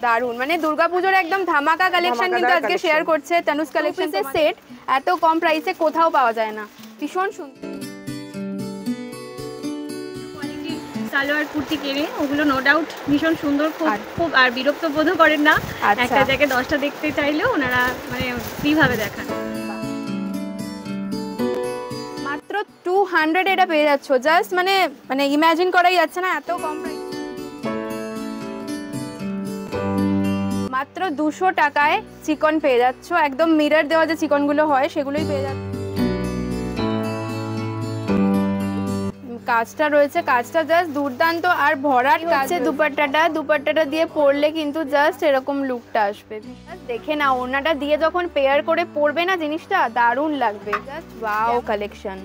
দারুন, মানে দুর্গাপুজোর একদম ধামাকা কালেকশন কিন্তু আজকে শেয়ার করছে তানুজ কালেকশনের সেট। এত কম প্রাইসে কোথাও পাওয়া যায় না, ভীষণ সুন্দর সালোয়ার কুর্তি কিনে ওগুলো নো ডাউট ভীষণ সুন্দর, খুব আর বিরক্ত বোধ করেন না। একটা জায়গায় 10টা দেখতে চাইলেও ওনারা মানে ফ্রিভাবে দেখান। মাত্র 200 এটা পেয়ে যাচ্ছ, জাস্ট মানে মানে ইমাজিন করাই যাচ্ছে না এত কম প্রাইস। মাত্র 200 টাকায় চিকন পেয়ে যাচ্ছ, একদম মিরর দেওয়া যে চিকনগুলো হয় সেগুলোই পেয়ে যাচ্ছ। কাজটা রয়েছে, কাজটা জাস্ট দুর্দান্ত আর ভরাট কাজ। দুপাট্টাটা দিয়ে পরলে কিন্তু জাস্ট এরকম লুকটা আসবে। দেখে না ওড়নাটা দিয়ে যখন পেয়ার করে পরবে না জিনিসটা দারুণ লাগবে। জাস্ট ওয়াও কালেকশন,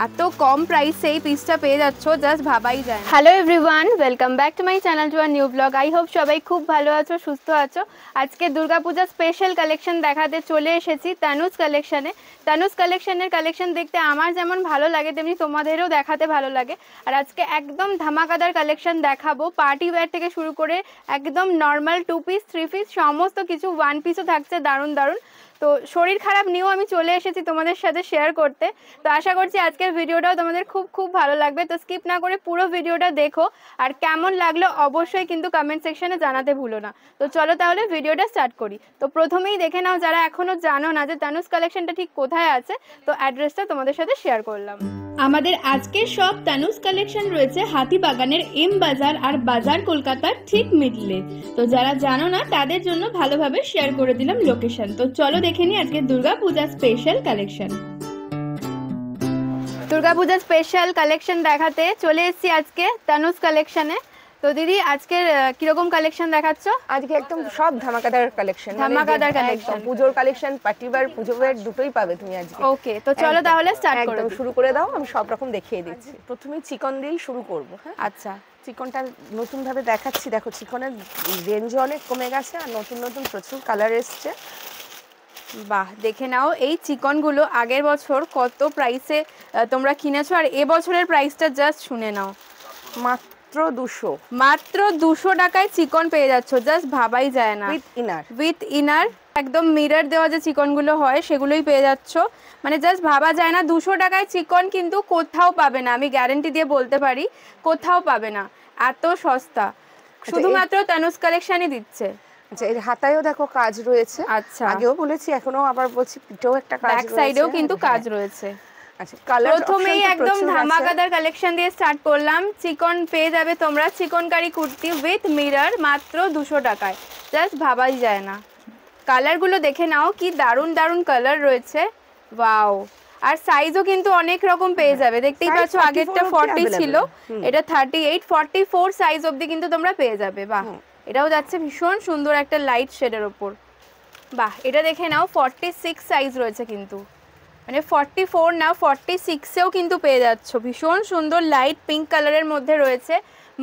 এত কম প্রাইসে এই পিসটা পেয়ে যাচ্ছ, জাস্ট ভাবাই যায়। Hello everyone, welcome back to my channel to a new blog. I hope সবাই খুব ভালো আছো, সুস্থ আছো। আজকে দুর্গাপূজা স্পেশাল কালেকশন দেখাতে চলে এসেছি তানুজ কালেকশনে। তানুজ কালেকশনের কালেকশন দেখতে আমার যেমন ভালো লাগে তেমনি তোমাদেরও দেখাতে ভালো লাগে। আর আজকে একদম ধামাকাদার কালেকশন দেখাবো, পার্টি ওয়্যার থেকে শুরু করে একদম নর্মাল 2 পিস 3 পিস সমস্ত কিছু, 1 পিসও থাকছে দারুণ দারুণ। তো শরীর খারাপ নিয়েও আমি চলে এসেছি তোমাদের সাথে শেয়ার করতে। তো আশা করছি আজকের ভিডিওটাও তোমাদের খুব খুব ভালো লাগবে। তো স্কিপ না করে পুরো ভিডিওটা দেখো, আর কেমন লাগলো অবশ্যই কিন্তু কমেন্ট সেকশনে জানাতে ভুলো না। তো চলো তাহলে ভিডিওটা স্টার্ট করি। তো প্রথমেই দেখে নাও, যারা এখনো জানো না যে তানুজ কালেকশনটা ঠিক কোথায় আছে, তো অ্যাড্রেসটা তোমাদের সাথে শেয়ার করলাম। আমাদের আজকের সব তানুজ কালেকশন রয়েছে হাতিবাগানের এম বাজার আর বাজার কলকাতার ঠিক মিডলে। তো যারা জানো না তাদের জন্য ভালোভাবে শেয়ার করে দিলাম লোকেশন। তো চলো দেখে নিই আজকে Durga Puja special collection. Durga Puja special collection দেখাতে চলে এসেছি আজকে তানুজ কালেকশনে। তো দিদি আজকের কিরকম কালেকশন দেখাচ্ছ? আজকে একদম সব ধামাকাদার কালেকশন, ধামাকাদার কালেকশন, পুজোর কালেকশন, পার্টিবার, পুজো ওয়্যার দুটোই পাবে তুমি আজকে। ওকে, তো চলো তাহলে স্টার্ট করো। শুরু করে দাও, আমি সব রকম দেখিয়ে দিচ্ছি। প্রথমে চিকন দিয়েই শুরু করব। হ্যাঁ আচ্ছা, চিকনটা নতুন ভাবে দেখাচ্ছি। দেখো চিকনের রেঞ্জ অনেক কমে গেছে আর নতুন নতুন প্রচুর কালার এসছে। বাহ, দেখে নাও এই চিকনগুলো আগের বছর কত প্রাইসে তোমরা কিনেছো, আর এবছরের প্রাইসটা জাস্ট শুনে নাও। মাত্র 200 টাকায় চিকন পেয়ে যাচ্ছ, জাস্ট ভাবাই যায় না। উইথ ইনার একদম মিরর দেওয়া যে চিকনগুলো হয় সেগুলোই পেয়ে যাচ্ছ, মানে জাস্ট ভাবা যায় না। 200 টাকায় চিকন কিন্তু কোথাও পাবে না, আমি গ্যারান্টি দিয়ে বলতে পারি কোথাও পাবে না, এত সস্তা। শুধুমাত্র তানুজ কালেকশনই দিচ্ছে। আচ্ছা, এর হাতায়ও দেখো কাজ রয়েছে। আচ্ছা, আগেও বলেছি এখনো আবার বলছি, পিঠেও একটা কাজ রয়েছে, ব্যাক সাইডেও কিন্তু কাজ রয়েছে। আচ্ছা, কালার প্রথমেই একদম ধামাকাদার কালেকশন দিয়ে স্টার্ট করলাম। চিকন পেয়ে যাবে তোমরা, চিকনকারি কুর্তি উইথ মিরর মাত্র 200 টাকায়, জাস্ট ভাবাই যায় না। কালারগুলো দেখে নাও, কি দারুণ দারুণ কালার রয়েছে, ওয়াও। আর সাইজও কিন্তু অনেক রকম পেয়ে যাবে, দেখতেই পাচ্ছ আগেরটা 40 ছিল, এটা 38, 44 সাইজ অবধি কিন্তু তোমরা পেয়ে যাবে। বাহ, এটাও যাচ্ছে ভীষণ সুন্দর একটা লাইট শেডের ওপর। বাহ, এটা দেখে নাও 46 সাইজ রয়েছে কিন্তু, মানে 44 না 46এও কিন্তু পেয়ে যাচ্ছ। ভীষণ সুন্দর লাইট পিঙ্ক কালারের মধ্যে রয়েছে,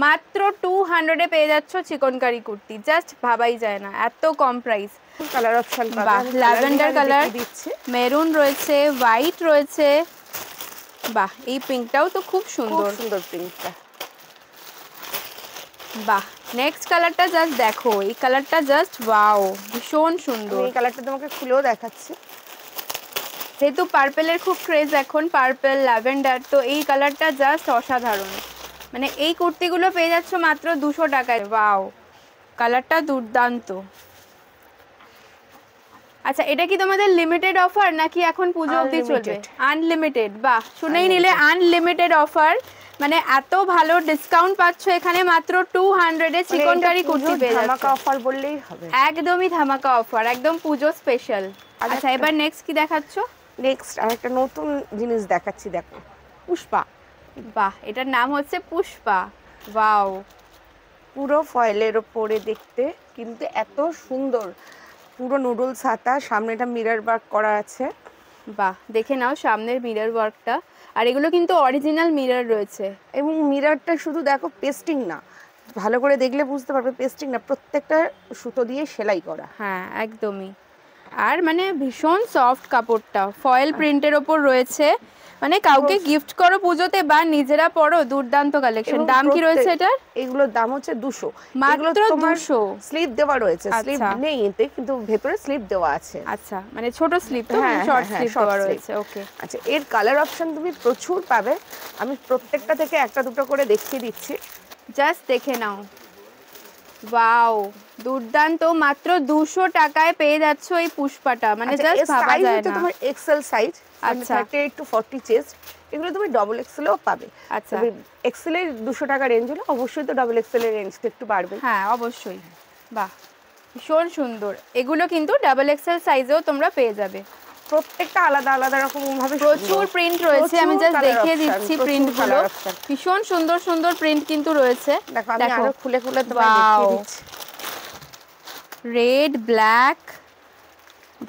মাত্র 200-এ পেয়ে যাচ্ছ চিকনকারি কুর্তি, জাস্ট ভাবাই যায় না এত কম প্রাইস। কালার অপশন বাহ, ল্যাভেন্ডার কালার, মেরুন রয়েছে, হোয়াইট রয়েছে। বাহ, এই পিঙ্কটাও তো খুব সুন্দর, সুন্দর পিঙ্কটা। বাহ, নেক্সট কালারটা জাস্ট দেখো, এই কালারটা জাস্ট ওয়াও, ভীষণ সুন্দর। এই কালারটা তোমাকে খুলেও দেখাচ্ছি। যেহেতু পার্পেলের খুব ক্রেজ এখন, পার্পেল ল্যাভেন্ডার, তো এই কালারটা জাস্ট অসাধারণ। মানে এই কুর্তিগুলো পেয়ে যাচ্ছ মাত্র 200 টাকায়। ওয়াও, কালারটা দুর্দান্ত। আচ্ছা, এটা কি তোমাদের লিমিটেড অফার নাকি এখন পুজো অবধি চলবে? আনলিমিটেড। বাহ, শুনেই নিলে, আনলিমিটেড অফার, মানে এত ভালো ডিসকাউন্ট পাচ্ছ এখানে। মাত্র 200-এ চিকনকারি কুর্তি পেয়ে যাচ্ছ। ধামাকা অফার বললেই হবে, একদমই ধামাকা অফার, একদম পুজো স্পেশাল। আচ্ছা, এবার নেক্সট কি দেখাচ্ছ? নেক্সট আরেকটা নতুন জিনিস দেখাচ্ছি, দেখো পুষ্পা। বাহ, এটার নাম হচ্ছে পুষ্পা, ওয়াও। পুরো ফয়েলের ওপরে দেখতে কিন্তু এত সুন্দর, পুরো নুডলস হাতা, সামনেটা মিরর ওয়ার্ক করা আছে। বাহ, দেখে নাও সামনের মিরর ওয়ার্কটা, আর এগুলো কিন্তু অরিজিনাল মিরর রয়েছে। এবং মিররটা শুধু দেখো পেস্টিং না, ভালো করে দেখলে বুঝতে পারবে পেস্টিং না, প্রত্যেকটা সুতো দিয়ে সেলাই করা। হ্যাঁ, একদমই। আর মানে ভীষণ সফট কাপড়টা, ফয়েল প্রিন্টের ওপর রয়েছে, মানে কাউকে গিফট করো পুজোতে বা নিজেরা পরো, দুর্দান্ত কালেকশন। দাম কি রয়েছে এটার? এগুলোর দাম হচ্ছে 200, মাত্র 200। স্লিপ দেওয়া রয়েছে, স্লিপ নেই এতে, কিন্তু ভেতরে স্লিপ দেওয়া আছে। আচ্ছা, মানে ছোট স্লিপ তো, শর্ট স্লিপ দেওয়া রয়েছে। ওকে, আচ্ছা, এর কালার অপশন তুমি প্রচুর পাবে, আমি প্রত্যেকটা থেকে একটা দুটো করে দেখিয়ে দিচ্ছি, জাস্ট দেখে নাও। ওয়াও, দুর্দান্ত, মাত্র 200 টাকায় পেয়ে যাচ্ছ এই পুষ্পাটা, মানে জাস্ট ভাবা যায় না। তোমার এক্সেল সাইজ, আচ্ছা 38 to 40 চেস্ট, এগুলো তুমি ডাবল এক্সেলও পাবে। আচ্ছা, এক্সেল এর 200 টাকা রেঞ্জ হলো, অবশ্যই তো ডাবল এক্সেল এর রেঞ্জটা একটু বাড়বে। হ্যাঁ অবশ্যই। বাহ, ভীষণ সুন্দর। এগুলো কিন্তু ডাবল এক্সেল সাইজেও তোমরা পেয়ে যাবে। প্রত্যেকটা আলাদা আলাদা রকম ভাবে প্রচুর প্রিন্ট রয়েছে, আমি জাস্ট দেখিয়ে দিচ্ছি প্রিন্টগুলো। ভীষণ সুন্দর সুন্দর প্রিন্ট কিন্তু রয়েছে। দেখো আমি আরো খুলে খুলে তোমায় দেখিয়ে দিচ্ছি। রেড, ব্ল্যাক,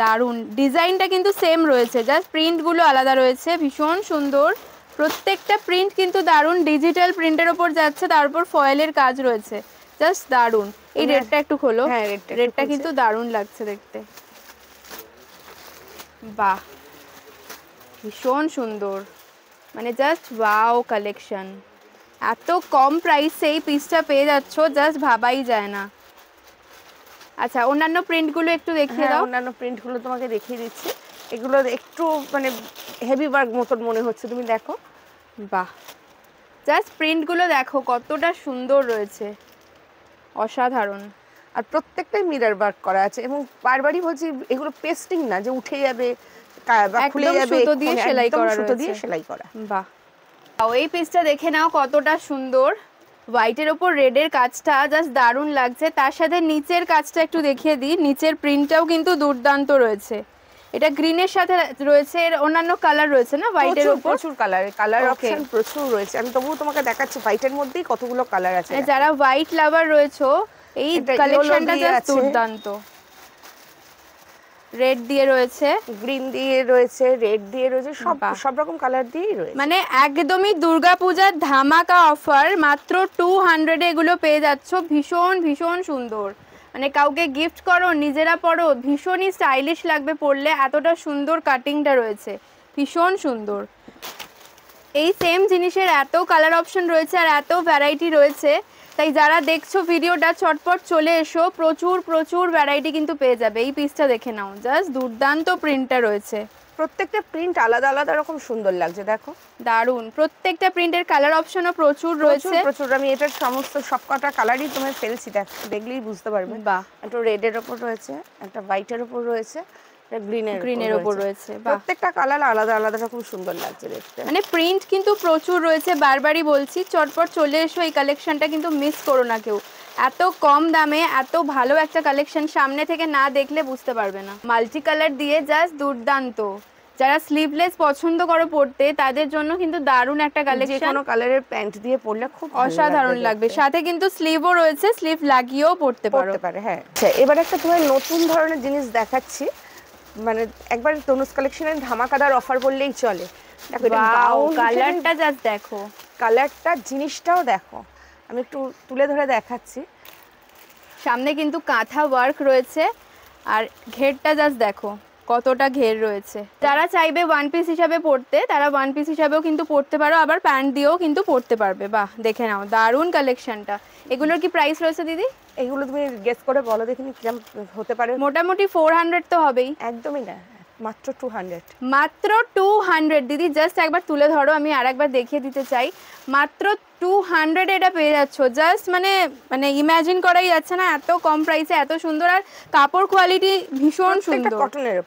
দারুন। ডিজাইনটা কিন্তু সেম রয়েছে, জাস্ট প্রিন্টগুলো আলাদা রয়েছে। ভীষণ সুন্দর, প্রত্যেকটা প্রিন্ট কিন্তু দারুন। ডিজিটাল প্রিন্টের ওপর যাচ্ছে, তার উপর ফয়েলের কাজ রয়েছে, জাস্ট দারুন। এই রেডটা একটু খোলো। হ্যাঁ, রেডটা কিন্তু দারুন লাগছে দেখতে। বাহ, ভীষণ সুন্দর, মানে জাস্ট ওয়াও কালেকশন। এত কম প্রাইসে এই পিসটা পেয়ে যাচ্ছ, জাস্ট ভাবাই যায় না। আচ্ছা, অন্যান্য প্রিন্টগুলো একটু দেখিয়ে দাও। অন্যান্য প্রিন্টগুলো তোমাকে দেখিয়ে দিচ্ছি। এগুলো একটু মানে হেভি ওয়ার্ক মতন মনে হচ্ছে, তুমি দেখো। বাহ, জাস্ট প্রিন্টগুলো দেখো কতটা সুন্দর রয়েছে, অসাধারণ। আর প্রত্যেকটাই মিরর ওয়ার্ক করা আছে, এবং বারবারই বলছি এগুলো পেস্টিং না যে উঠে যাবে বা খুলে যাবে, সুতো দিয়ে সেলাই করা, সুতো দিয়ে সেলাই করা। বাহ, এই পিসটা দেখে নাও কতটা সুন্দর। হোয়াইটের ওপর রেডের কাজটা জাস্ট দারুণ লাগছে। তার সাথে নিচের কাজটা একটু দেখিয়ে দিই, নিচের প্রিন্টটাও কিন্তু দুর্দান্ত রয়েছে। এটা গ্রিনের সাথে রয়েছে, এর অন্যান্য কালার রয়েছে না হোয়াইটের উপর? প্রচুর কালার অপশন প্রচুর রয়েছে। আমি তবুও তোমাকে দেখাচ্ছি হোয়াইটের মধ্যেই কতগুলো কালার আছে। যারা হোয়াইট লাভার রয়েছে, এই কালেকশনটা জাস্ট দুর্দান্ত। রেড দিয়ে রয়েছে, গ্রিন দিয়ে রয়েছে, রেড দিয়ে রয়েছে, সব রকম কালার দিয়েই রয়েছে। মানে একদমই দুর্গাপূজার ধামাকা অফার, মাত্র 200 এ এগুলো পেয়ে যাচ্ছ। ভীষণ ভীষণ সুন্দর, মানে কাউকে গিফট করো, নিজেরা পরো, ভীষণই স্টাইলিশ লাগবে পরলে। এতটা সুন্দর কাটিংটা রয়েছে, ভীষণ সুন্দর। এই সেম জিনিসের এত কালার অপশন রয়েছে আর এত ভ্যারাইটি রয়েছে, তাই যারা দেখছো ভিডিওটা চটপট চলে এসো, প্রচুর প্রচুর ভ্যারাইটি কিন্তু পেয়ে যাবে। এই পিসটা দেখে নাও, জাস্ট দুর্দান্ত প্রিন্টটা রয়েছে। প্রত্যেকটা প্রিন্ট আলাদা আলাদা রকম সুন্দর লাগছে, দেখো দারুন। প্রত্যেকটা প্রিন্টের কালার অপশনও প্রচুর রয়েছে, প্রচুর। আমি এটার সমস্ত সবকটা কালারই তোমায় ফেলছি, দেখলেই বুঝতে পারবে। বাহ, একটা রেডের উপর রয়েছে, একটা হোয়াইটের উপর রয়েছে, গ্রিনের উপর রয়েছে। প্রত্যেকটা কালার আলাদা আলাদা রকম সুন্দর লাগছে দেখতে। মানে প্রিন্ট কিন্তু প্রচুর রয়েছে, বারবারই বলছি চটপট চলে এসো। এই কালেকশনটা কিন্তু মিস করো না কেউ। এত কম দামে এত ভালো একটা কালেকশন সামনে থেকে না দেখলে বুঝতে পারবে না। মাল্টি কালার দিয়ে জাস্ট দুর্দান্ত। যারা স্লিভলেস পছন্দ করো পরতে, তাদের জন্য কিন্তু দারুণ একটা কালেকশন। যে কোনো কালারের প্যান্ট দিয়ে পরলে খুব অসাধারণ লাগবে। সাথে কিন্তু স্লিভও রয়েছে, স্লিভ লাগিয়েও পরতে পারে। হ্যাঁ, আচ্ছা, এবার একটা তোমার নতুন ধরনের জিনিস দেখাচ্ছি। মানে একবার তনুজ কালেকশনের ধামাকাদার অফার বললেই চলে। দেখো কালারটা জাস্ট দেখো, কালারটা জিনিসটাও দেখো। আমি একটু তুলে ধরে দেখাচ্ছি। সামনে কিন্তু কাঁথা ওয়ার্ক রয়েছে, আর ঘেরটা জাস্ট দেখো কতটা ঘের রয়েছে। যারা চাইবে ওয়ান পিস হিসাবে পরতে, তারা ওয়ান পিস হিসাবেও কিন্তু পরতে পারো, আবার প্যান্ট দিয়েও কিন্তু পরতে পারবে। বাহ, দেখে নাও দারুণ কালেকশনটা। এগুলোর কি প্রাইস রয়েছে দিদি? এগুলো তুমি গেস করে বলো দেখিনি কিরকম হতে পারে। মোটামুটি 400 তো হবেই। একদমই না, মাত্র 200। মাত্র 200 দিদি, জাস্ট একবার তুলে ধরো, আমি আর একবার দেখিয়ে দিতে চাই। মাত্র 200 এটা পেয়ে যাচ্ছ। জাস্ট মানে ইমাজিন করাই যাচ্ছে না, এত কম প্রাইসে এত সুন্দর। আর কাপড় কোয়ালিটি ভীষণ সুন্দর,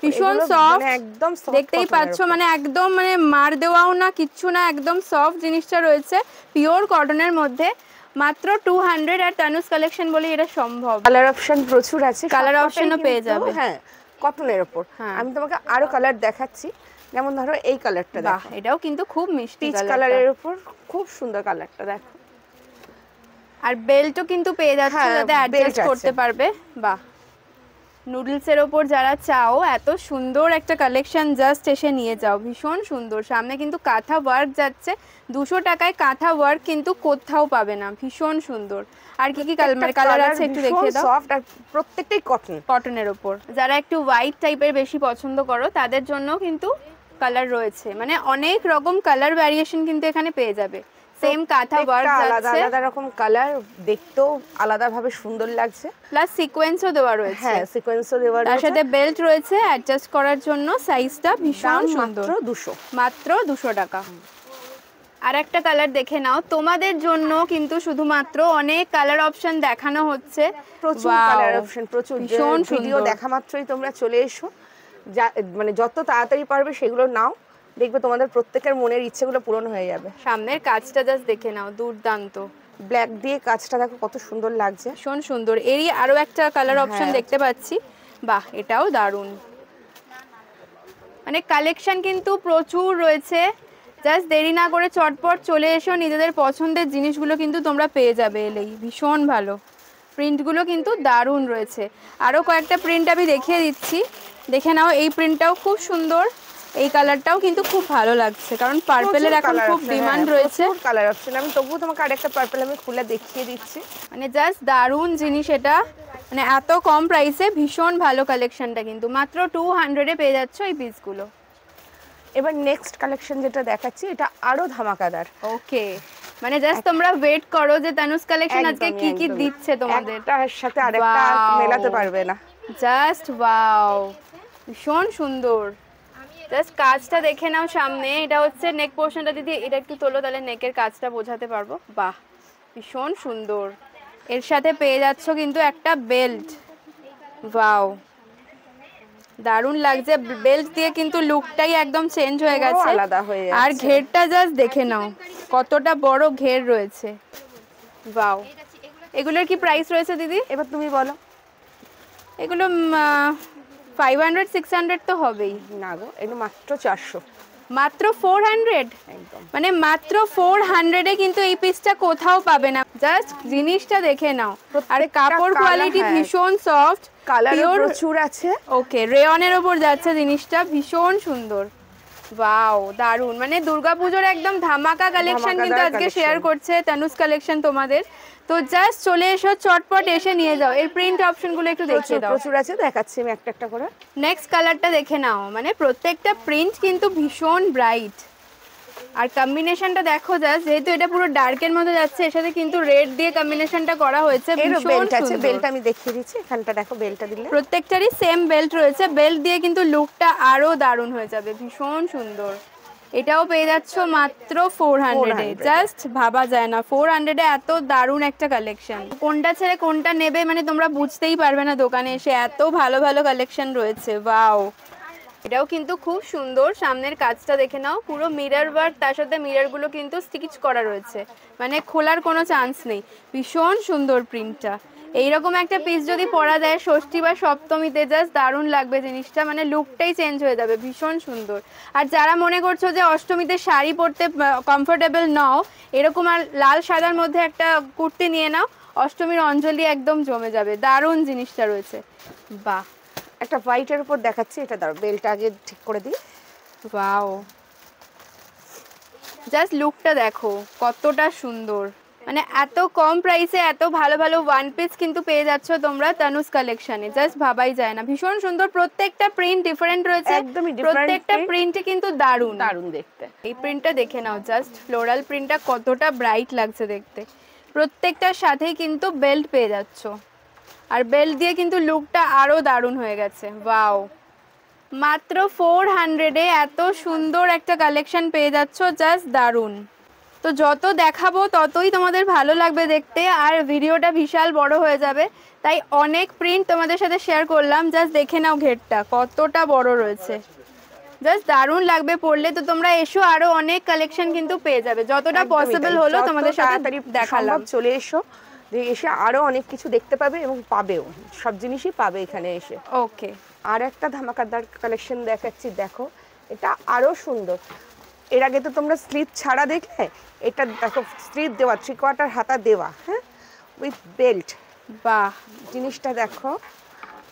ভীষণ সফট, একদম দেখতেই পাচ্ছ। মানে একদম মানে মার দেওয়াও না, কিচ্ছু না, একদম সফট জিনিসটা রয়েছে, পিওর কটনের মধ্যে। মাত্র 200। আর তানুজ কালেকশন বলে এটা সম্ভব। কালার অপশন প্রচুর আছে, কালার অপশনও পেয়ে যাবে। হ্যাঁ, কটনের উপর। আমি তোমাকে আরো কালার দেখাচ্ছি। যেমন ধরো এই কালারটা দেখো, এটাও কিন্তু খুব মিষ্টি কালারের উপর, খুব সুন্দর কালারটা দেখো। আর বেল্টও কিন্তু পেয়ে যাচ্ছে, যাতে অ্যাডজাস্ট করতে পারবে। বাহ, নুডলসের ওপর যারা চাও এত সুন্দর একটা কালেকশন, জাস্ট এসে নিয়ে যাও। ভীষণ সুন্দর। সামনে কিন্তু কাঁথা ওয়ার্ক যাচ্ছে। 200 টাকায় কাঁথা ওয়ার্ক কিন্তু কোথাও পাবে না। ভীষণ সুন্দর। আর কি কি কালার আছে একটু দেখিয়ে দাও। সফট আর প্রত্যেকটাই কটনের ওপর। যারা একটু হোয়াইট টাইপের বেশি পছন্দ করো, তাদের জন্য কিন্তু কালার রয়েছে, মানে অনেক রকম কালার ভ্যারিয়েশন কিন্তু এখানে পেয়ে যাবে। সেম কাঁথা ওয়ার্ক আলাদা যাচ্ছে, আলাদা রকম কালার, দেখতেও আলাদাভাবে সুন্দর লাগছে। প্লাস সিকোয়েন্সও দেওয়া রয়েছে। হ্যাঁ, সিকোয়েন্সও দেওয়া রয়েছে, তার সাথে বেল্ট রয়েছে অ্যাডজাস্ট করার জন্য। সাইজটা ভীষণ সুন্দর, মাত্র 200, মাত্র 200 টাকা। আর একটা কালার দেখে নাও, তোমাদের জন্য কিন্তু শুধুমাত্র অনেক কালার অপশন দেখানো হচ্ছে, প্রচুর কালার অপশন, প্রচুর। ভীষণ ভিডিও সুন্দর। দেখা মাত্রই তোমরা চলে এসো, মানে যত তাড়াতাড়ি পারবে সেগুলো নাও, দেখবে তোমাদের প্রত্যেকের মনের ইচ্ছেগুলো পূরণ হয়ে যাবে। সামনের কাজটা জাস্ট দেখে নাও, দুর্দান্ত। ব্ল্যাক দিয়ে কাজটা দেখো কত সুন্দর লাগছে, ভীষণ সুন্দর। এরই আরো একটা কালার অপশন দেখতে পাচ্ছি, বাহ এটাও দারুণ। মানে কালেকশন কিন্তু প্রচুর রয়েছে, জাস্ট দেরি না করে চটপট চলে এসো, নিজেদের পছন্দের জিনিসগুলো কিন্তু তোমরা পেয়ে যাবে এলেই। ভীষণ ভালো প্রিন্টগুলো কিন্তু দারুণ রয়েছে। আরও কয়েকটা প্রিন্ট আমি দেখিয়ে দিচ্ছি, দেখে নাও। এই প্রিন্টটাও খুব সুন্দর, এই কালারটাও কিন্তু খুব ভালো লাগছে, কারণ পার্পেলের এখন খুব ডিমান্ড রয়েছে। কালার অপশন, আমি তবুও তোমাকে আরেকটা পার্পেল আমি খুলে দেখিয়ে দিচ্ছি। মানে জাস্ট দারুণ জিনিস এটা, মানে এত কম প্রাইসে ভীষণ ভালো কালেকশনটা কিন্তু মাত্র 200-এ পেয়ে যাচ্ছ এই পিসগুলো। এবার নেক্সট কালেকশন যেটা দেখাচ্ছি, এটা আরো ধামাকাদার। ওকে, মানে জাস্ট তোমরা ওয়েট করো যে তানুস কালেকশন আজকে কি কি দিচ্ছে তোমাদের। একটার সাথে আরেকটা মেলাতে পারবে না। জাস্ট ওয়াও, ভীষণ সুন্দর। জাস্ট কাজটা দেখে নাও সামনে, এটা হচ্ছে নেক পোর্শনটা। দিদি এটা একটু তোলো, তাহলে নেকের কাজটা বোঝাতে পারবো। বাহ ভীষণ সুন্দর। এর সাথে পেয়ে যাচ্ছ কিন্তু একটা বেল্ট, ওয়াও দারুণ লাগছে। বেল্ট দিয়ে কিন্তু লুকটাই একদম চেঞ্জ হয়ে গেছে, আলাদা হয়ে যাচ্ছে। আর ঘেরটা জাস্ট দেখে নাও কতটা বড় ঘের রয়েছে, ওয়াও। এগুলোর কি প্রাইস রয়েছে দিদি? এবার তুমি বলো। এগুলো 500-600 তো হবেই। না গো, এগুলো মাত্র 400, মাত্র 400, একদম মানে মাত্র 400-এ কিন্তু এই পিসটা কোথাও পাবে না। জাস্ট জিনিসটা দেখে নাও, আর কাপড় কোয়ালিটি ভীষণ সফট, কালারও প্রচুর আছে। ওকে, রেয়নের ওপর যাচ্ছে জিনিসটা, ভীষণ সুন্দর। ওয়াও দারুন, মানে দুর্গাপূজার একদম ধামাকা কালেকশন কিন্তু আজকে শেয়ার করছে তানুস কালেকশন তোমাদের। তো জাস্ট চলে এসো, চটপট এসে নিয়ে যাও। এর প্রিন্ট অপশনগুলো একটু দেখিয়ে দাও। প্রচুর আছে, দেখাচ্ছি আমি একটা একটা করে। নেক্সট কালারটা দেখে নাও, মানে প্রত্যেকটা প্রিন্ট কিন্তু ভীষণ ব্রাইট, আর কম্বিনেশনটা দেখো জাস্ট, যেহেতু এটা পুরো ডার্কের মধ্যে যাচ্ছে, এর সাথে কিন্তু রেড দিয়ে কম্বিনেশনটা করা হয়েছে, ভীষণ সুন্দর। বেল্ট আমি দেখিয়ে দিচ্ছি, এখানটা দেখো বেল্টটা দিলে প্রত্যেকটারই সেম বেল্ট রয়েছে, বেল্ট দিয়ে কিন্তু লুকটা আরো দারুণ হয়ে যাবে, ভীষণ সুন্দর। এটাও পেয়ে যাচ্ছ মাত্র 400-এ, জাস্ট ভাবা যায় না 400-এ এত দারুণ একটা কালেকশন। কোনটা ছেড়ে কোনটা নেবে মানে তোমরা বুঝতেই পারবে না দোকানে এসে, এত ভালো ভালো কালেকশন রয়েছে। ওয়াও, এটাও কিন্তু খুব সুন্দর। সামনের কাজটা দেখে নাও, পুরো মিরর ওয়ার্ক, তার সাথে মিররগুলো কিন্তু স্টিচ করা রয়েছে, মানে খোলার কোনো চান্স নেই। ভীষণ সুন্দর প্রিন্টটা। এইরকম একটা পিস যদি পরা যায় ষষ্ঠী বা সপ্তমীতে, জাস্ট দারুণ লাগবে জিনিসটা, মানে লুকটাই চেঞ্জ হয়ে যাবে, ভীষণ সুন্দর। আর যারা মনে করছো যে অষ্টমীতে শাড়ি পরতে কমফোর্টেবল নাও, এরকম আর লাল সাদার মধ্যে একটা কুর্তি নিয়ে নাও, অষ্টমীর অঞ্জলি একদম জমে যাবে, দারুণ জিনিসটা রয়েছে। বাহ, একটা হোয়াইটের উপর দেখাচ্ছি, এটা দাও, বেলটা আগে ঠিক করে দিই। ওয়াও, জাস্ট লুকটা দেখো কতটা সুন্দর, মানে এত কম প্রাইসে এত ভালো ভালো ওয়ান পিস কিন্তু পেয়ে যাচ্ছ তোমরা তানুস কালেকশনে, জাস্ট ভাবাই যায় না। ভীষণ সুন্দর, প্রত্যেকটা প্রিন্ট ডিফারেন্ট রয়েছে, একদমই প্রত্যেকটা প্রিন্টে কিন্তু দারুণ দারুণ দেখতে। এই প্রিন্টটা দেখে নাও, জাস্ট ফ্লোরাল প্রিন্টটা কতটা ব্রাইট লাগছে দেখতে। প্রত্যেকটার সাথেই কিন্তু বেল্ট পেয়ে যাচ্ছ, আর বেল্ট দিয়ে কিন্তু লুকটা আরো দারুণ হয়ে গেছে। ওয়াও, মাত্র 400-এ এত সুন্দর একটা কালেকশন পেয়ে যাচ্ছ, জাস্ট দারুণ। তো যত দেখাবো ততই তোমাদের ভালো লাগবে দেখতে, আর ভিডিওটা বিশাল বড় হয়ে যাবে, তাই অনেক প্রিন্ট তোমাদের সাথে শেয়ার করলাম। জাস্ট দেখে নাও ঘেরটা কতটা বড় রয়েছে, জাস্ট দারুণ লাগবে পরলে। তো তোমরা এসো, আরো অনেক কালেকশন কিন্তু পেয়ে যাবে, যতটা পসিবল হলো তোমাদের সাথে দেখালাম। চলে এসো, এসে আরো অনেক কিছু দেখতে পাবে এবং পাবেও, সব জিনিসই পাবে এখানে এসে। ওকে, আর একটা ধামাকাদার কালেকশন দেখাচ্ছি, দেখো এটা আরো সুন্দর। এর আগে তো তোমরা স্লিপ ছাড়া দেখলে, এটা দেখো স্লিপ দেওয়া, 3/4 হাতা দেওয়া, হ্যাঁ, উইথ বেল্ট। বাহ, জিনিসটা দেখো,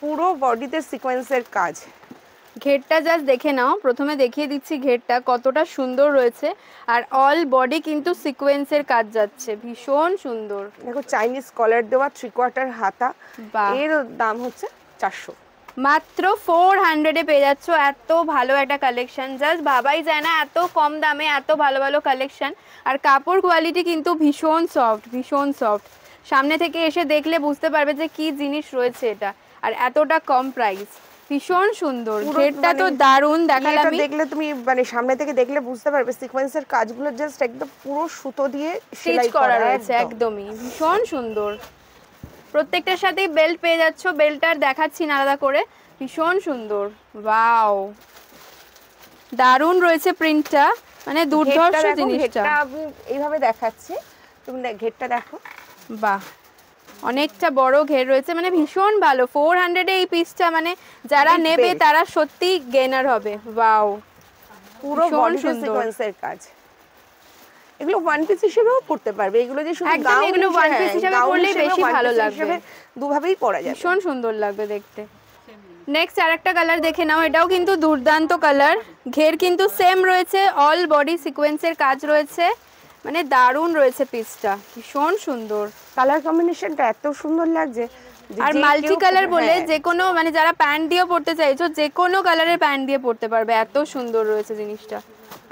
পুরো বডিতে সিকোয়েন্সের কাজ। ঘেরটা জাস্ট দেখে নাও, প্রথমে দেখিয়ে দিচ্ছি ঘেরটা কতটা সুন্দর রয়েছে, আর অল বডি কিন্তু সিকোয়েন্সের কাজ যাচ্ছে, ভীষণ সুন্দর। দেখো চাইনিজ কলার দেওয়া, 3/4 হাতা, এর দাম হচ্ছে 400। মাত্র 400 এ পেয়ে যাচ্ছ। এত ভালো একটা কালেকশন, জাস্ট ভাবাই যায় না এত কম দামে এত ভালো ভালো কালেকশন। আর কাপড় কোয়ালিটি কিন্তু ভীষণ সফট, ভীষণ সফট। সামনে থেকে এসে দেখলে বুঝতে পারবে যে কি জিনিস রয়েছে এটা, আর এতটা কম প্রাইস। ভীষণ সুন্দর, ঘেরটা তো দারুণ দেখালাম। এটা দেখলে তুমি মানে সামনে থেকে দেখলে বুঝতে পারবে সিকোয়েন্সের কাজগুলো জাস্ট একদম পুরো সুতো দিয়ে স্টিচ করা রয়েছে, একদমই ভীষণ সুন্দর। প্রত্যেকটার সাথেই বেল্ট পেয়ে যাচ্ছ, বেল্টটার দেখাচ্ছি না আলাদা করে, ভীষণ সুন্দর। ওয়াও, দারুণ রয়েছে প্রিন্টটা, মানে দুর্ধর্ষ জিনিসটা। আমি এইভাবে দেখাচ্ছি, তুমি ঘেরটা দেখো। বাহ, অনেকটা বড় ঘের রয়েছে, মানে ভীষণ ভালো। 400 এ এই পিসটা মানে যারা নেবে তারা সত্যি গেনার হবে। ওয়াও, পুরো বডিতে সিকোয়েন্সের কাজ। এগুলো ওয়ান পিস হিসেবেও পড়তে পারবে, এগুলো যে শুধু একদম এগুলো ওয়ান পিস হিসেবে পরলেই বেশি ভালো লাগবে, দুভাবেই পরা যাবে, ভীষণ সুন্দর লাগবে দেখতে। নেক্সট আরেকটা কালার দেখে নাও, এটাও কিন্তু দুর্দান্ত কালার। ঘের কিন্তু সেম রয়েছে, অল বডি সিকোয়েন্সের কাজ রয়েছে, মানে দারুণ রয়েছে পিসটা, ভীষণ সুন্দর। কালার কম্বিনেশনটা এত সুন্দর লাগছে। আর মাল্টি কালার বলে যে কোনো মানে যারা প্যান্ট দিয়েও পরতে চাইছো যে কোনো কালারের প্যান্ট দিয়ে পরতে পারবে, এত সুন্দর রয়েছে জিনিসটা।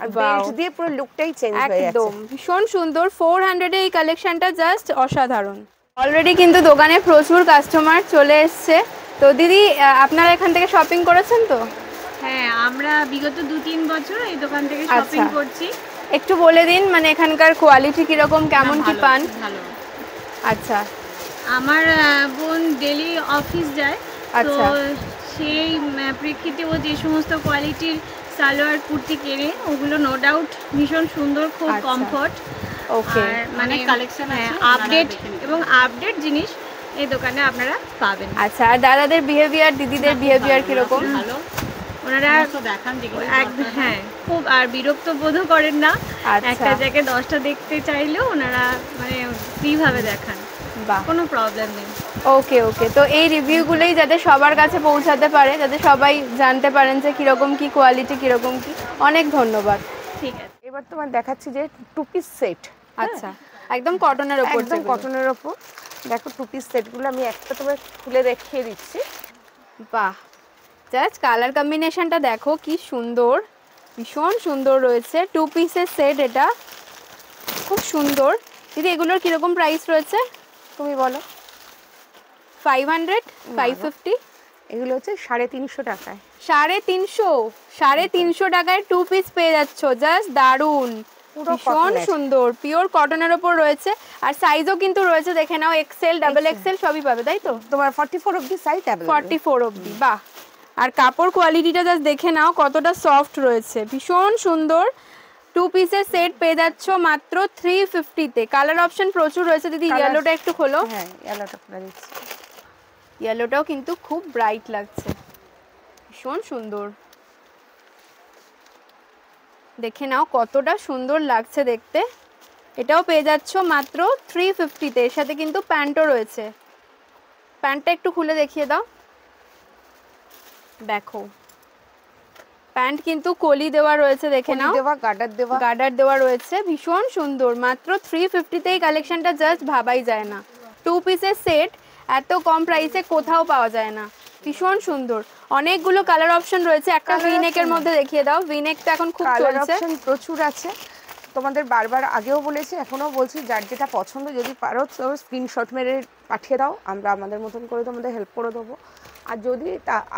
আর বেল্ট দিয়ে পুরো লুকটাই চেঞ্জ হয়ে যাচ্ছে, একদম ভীষণ সুন্দর। 400 এ এই কালেকশনটা জাস্ট অসাধারণ। অলরেডি কিন্তু দোকানে প্রচুর কাস্টমার চলে এসছে। তো দিদি, আপনারা এখান থেকে শপিং করেছেন তো? হ্যাঁ, আমরা বিগত 2-3 বছর এই দোকান থেকে শপিং করছি। একটু বলে দিন মানে এখানকার কোয়ালিটি কিরকম, কেমন কি পান? ভালো। আচ্ছা, আমার বোন ডেলি অফিস যায়, তো সেই প্রেক্ষিতে ও যে সমস্ত কোয়ালিটির সালোয়ার কুর্তি কেনে ওগুলো নো ডাউট ভীষণ সুন্দর, খুব কমফর্ট। ওকে, মানে কালেকশন আপডেট এবং আপডেট জিনিস এই দোকানে আপনারা পাবেন। আচ্ছা, আর দাদাদের বিহেভিয়ার, দিদিদের বিহেভিয়ার কিরকম? ভালো, ওনারা দেখান যেগুলো একদম, হ্যাঁ, খুব আর বিরক্ত বোধও করেন না। একটা জায়গায় 10টা দেখতে চাইলেও ওনারা মানে ফ্রিভাবে দেখান, কোনো প্রবলেম নেই। ওকে ওকে, তো এই রিভিউগুলোই যাতে সবার কাছে পৌঁছাতে পারে, যাতে সবাই জানতে পারেন যে কিরকম কি কোয়ালিটি, কিরকম কি। অনেক ধন্যবাদ। ঠিক আছে, এবার তোমার দেখাচ্ছি যে টু পিস সেট। আচ্ছা, একদম কটনের উপর, একদম কটনের উপর। দেখো টু পিস সেটগুলো আমি একটা তোমার খুলে দেখিয়ে দিচ্ছি। বাহ, জাস্ট কালার কম্বিনেশনটা দেখো কি সুন্দর, ভীষণ সুন্দর রয়েছে। টু পিসের সেট, এটা খুব সুন্দর। দিদি, এগুলোর কিরকম প্রাইস রয়েছে তুমি বলো? 500, 550? এগুলো হচ্ছে 350 টাকায়। 350? 350 টাকায় টু পিস পেয়ে যাচ্ছ, জাস্ট দারুণ, ভীষণ সুন্দর। পিওর কটনের ওপর রয়েছে, আর সাইজও কিন্তু রয়েছে, দেখে নাও, এক্সেল, ডাবল এক্সেল সবই পাবে, তাই তো? তোমার 44 অবধি সাইজ অ্যাভেলেবল। 44 অবধি, বাহ। আর কাপড় কোয়ালিটিটা জাস্ট দেখে নাও কতটা সফট রয়েছে, ভীষণ সুন্দর। টু পিসের সেট পেয়ে যাচ্ছ মাত্র 350-তে। কালার অপশন প্রচুর রয়েছে। দিদি, ইয়েলোটা একটু খোলো। হ্যাঁ, ইয়েলোটা খুলে দিচ্ছি। ইয়েলোটাও কিন্তু খুব ব্রাইট লাগছে, ভীষণ সুন্দর। দেখে নাও কতটা সুন্দর লাগছে দেখতে। এটাও পেয়ে যাচ্ছ মাত্র 350-তে। এর সাথে কিন্তু প্যান্টও রয়েছে। প্যান্টটা একটু খুলে দেখিয়ে দাও। দেখো, প্যান্ট কিন্তু কলি দেওয়া রয়েছে, দেখে নাও, গার্ডার দেওয়া রয়েছে, ভীষণ সুন্দর। মাত্র 350-তে এই কালেকশনটা জাস্ট ভাবাই যায় না। টু পিসের সেট এত কম প্রাইসে কোথাও পাওয়া যায় না, ভীষণ সুন্দর। অনেকগুলো কালার অপশন রয়েছে। একটা ভিনেকের মধ্যে দেখিয়ে দাও, ভিনেকটা এখন খুব চলছে, প্রচুর আছে। তোমাদের বারবার আগেও বলেছি, এখনো বলছি, যার যেটা পছন্দ যদি পারো তো স্ক্রিনশট মেরে পাঠিয়ে দাও, আমরা আমাদের মতন করে তোমাদের হেল্প করে দেবো। আর যদি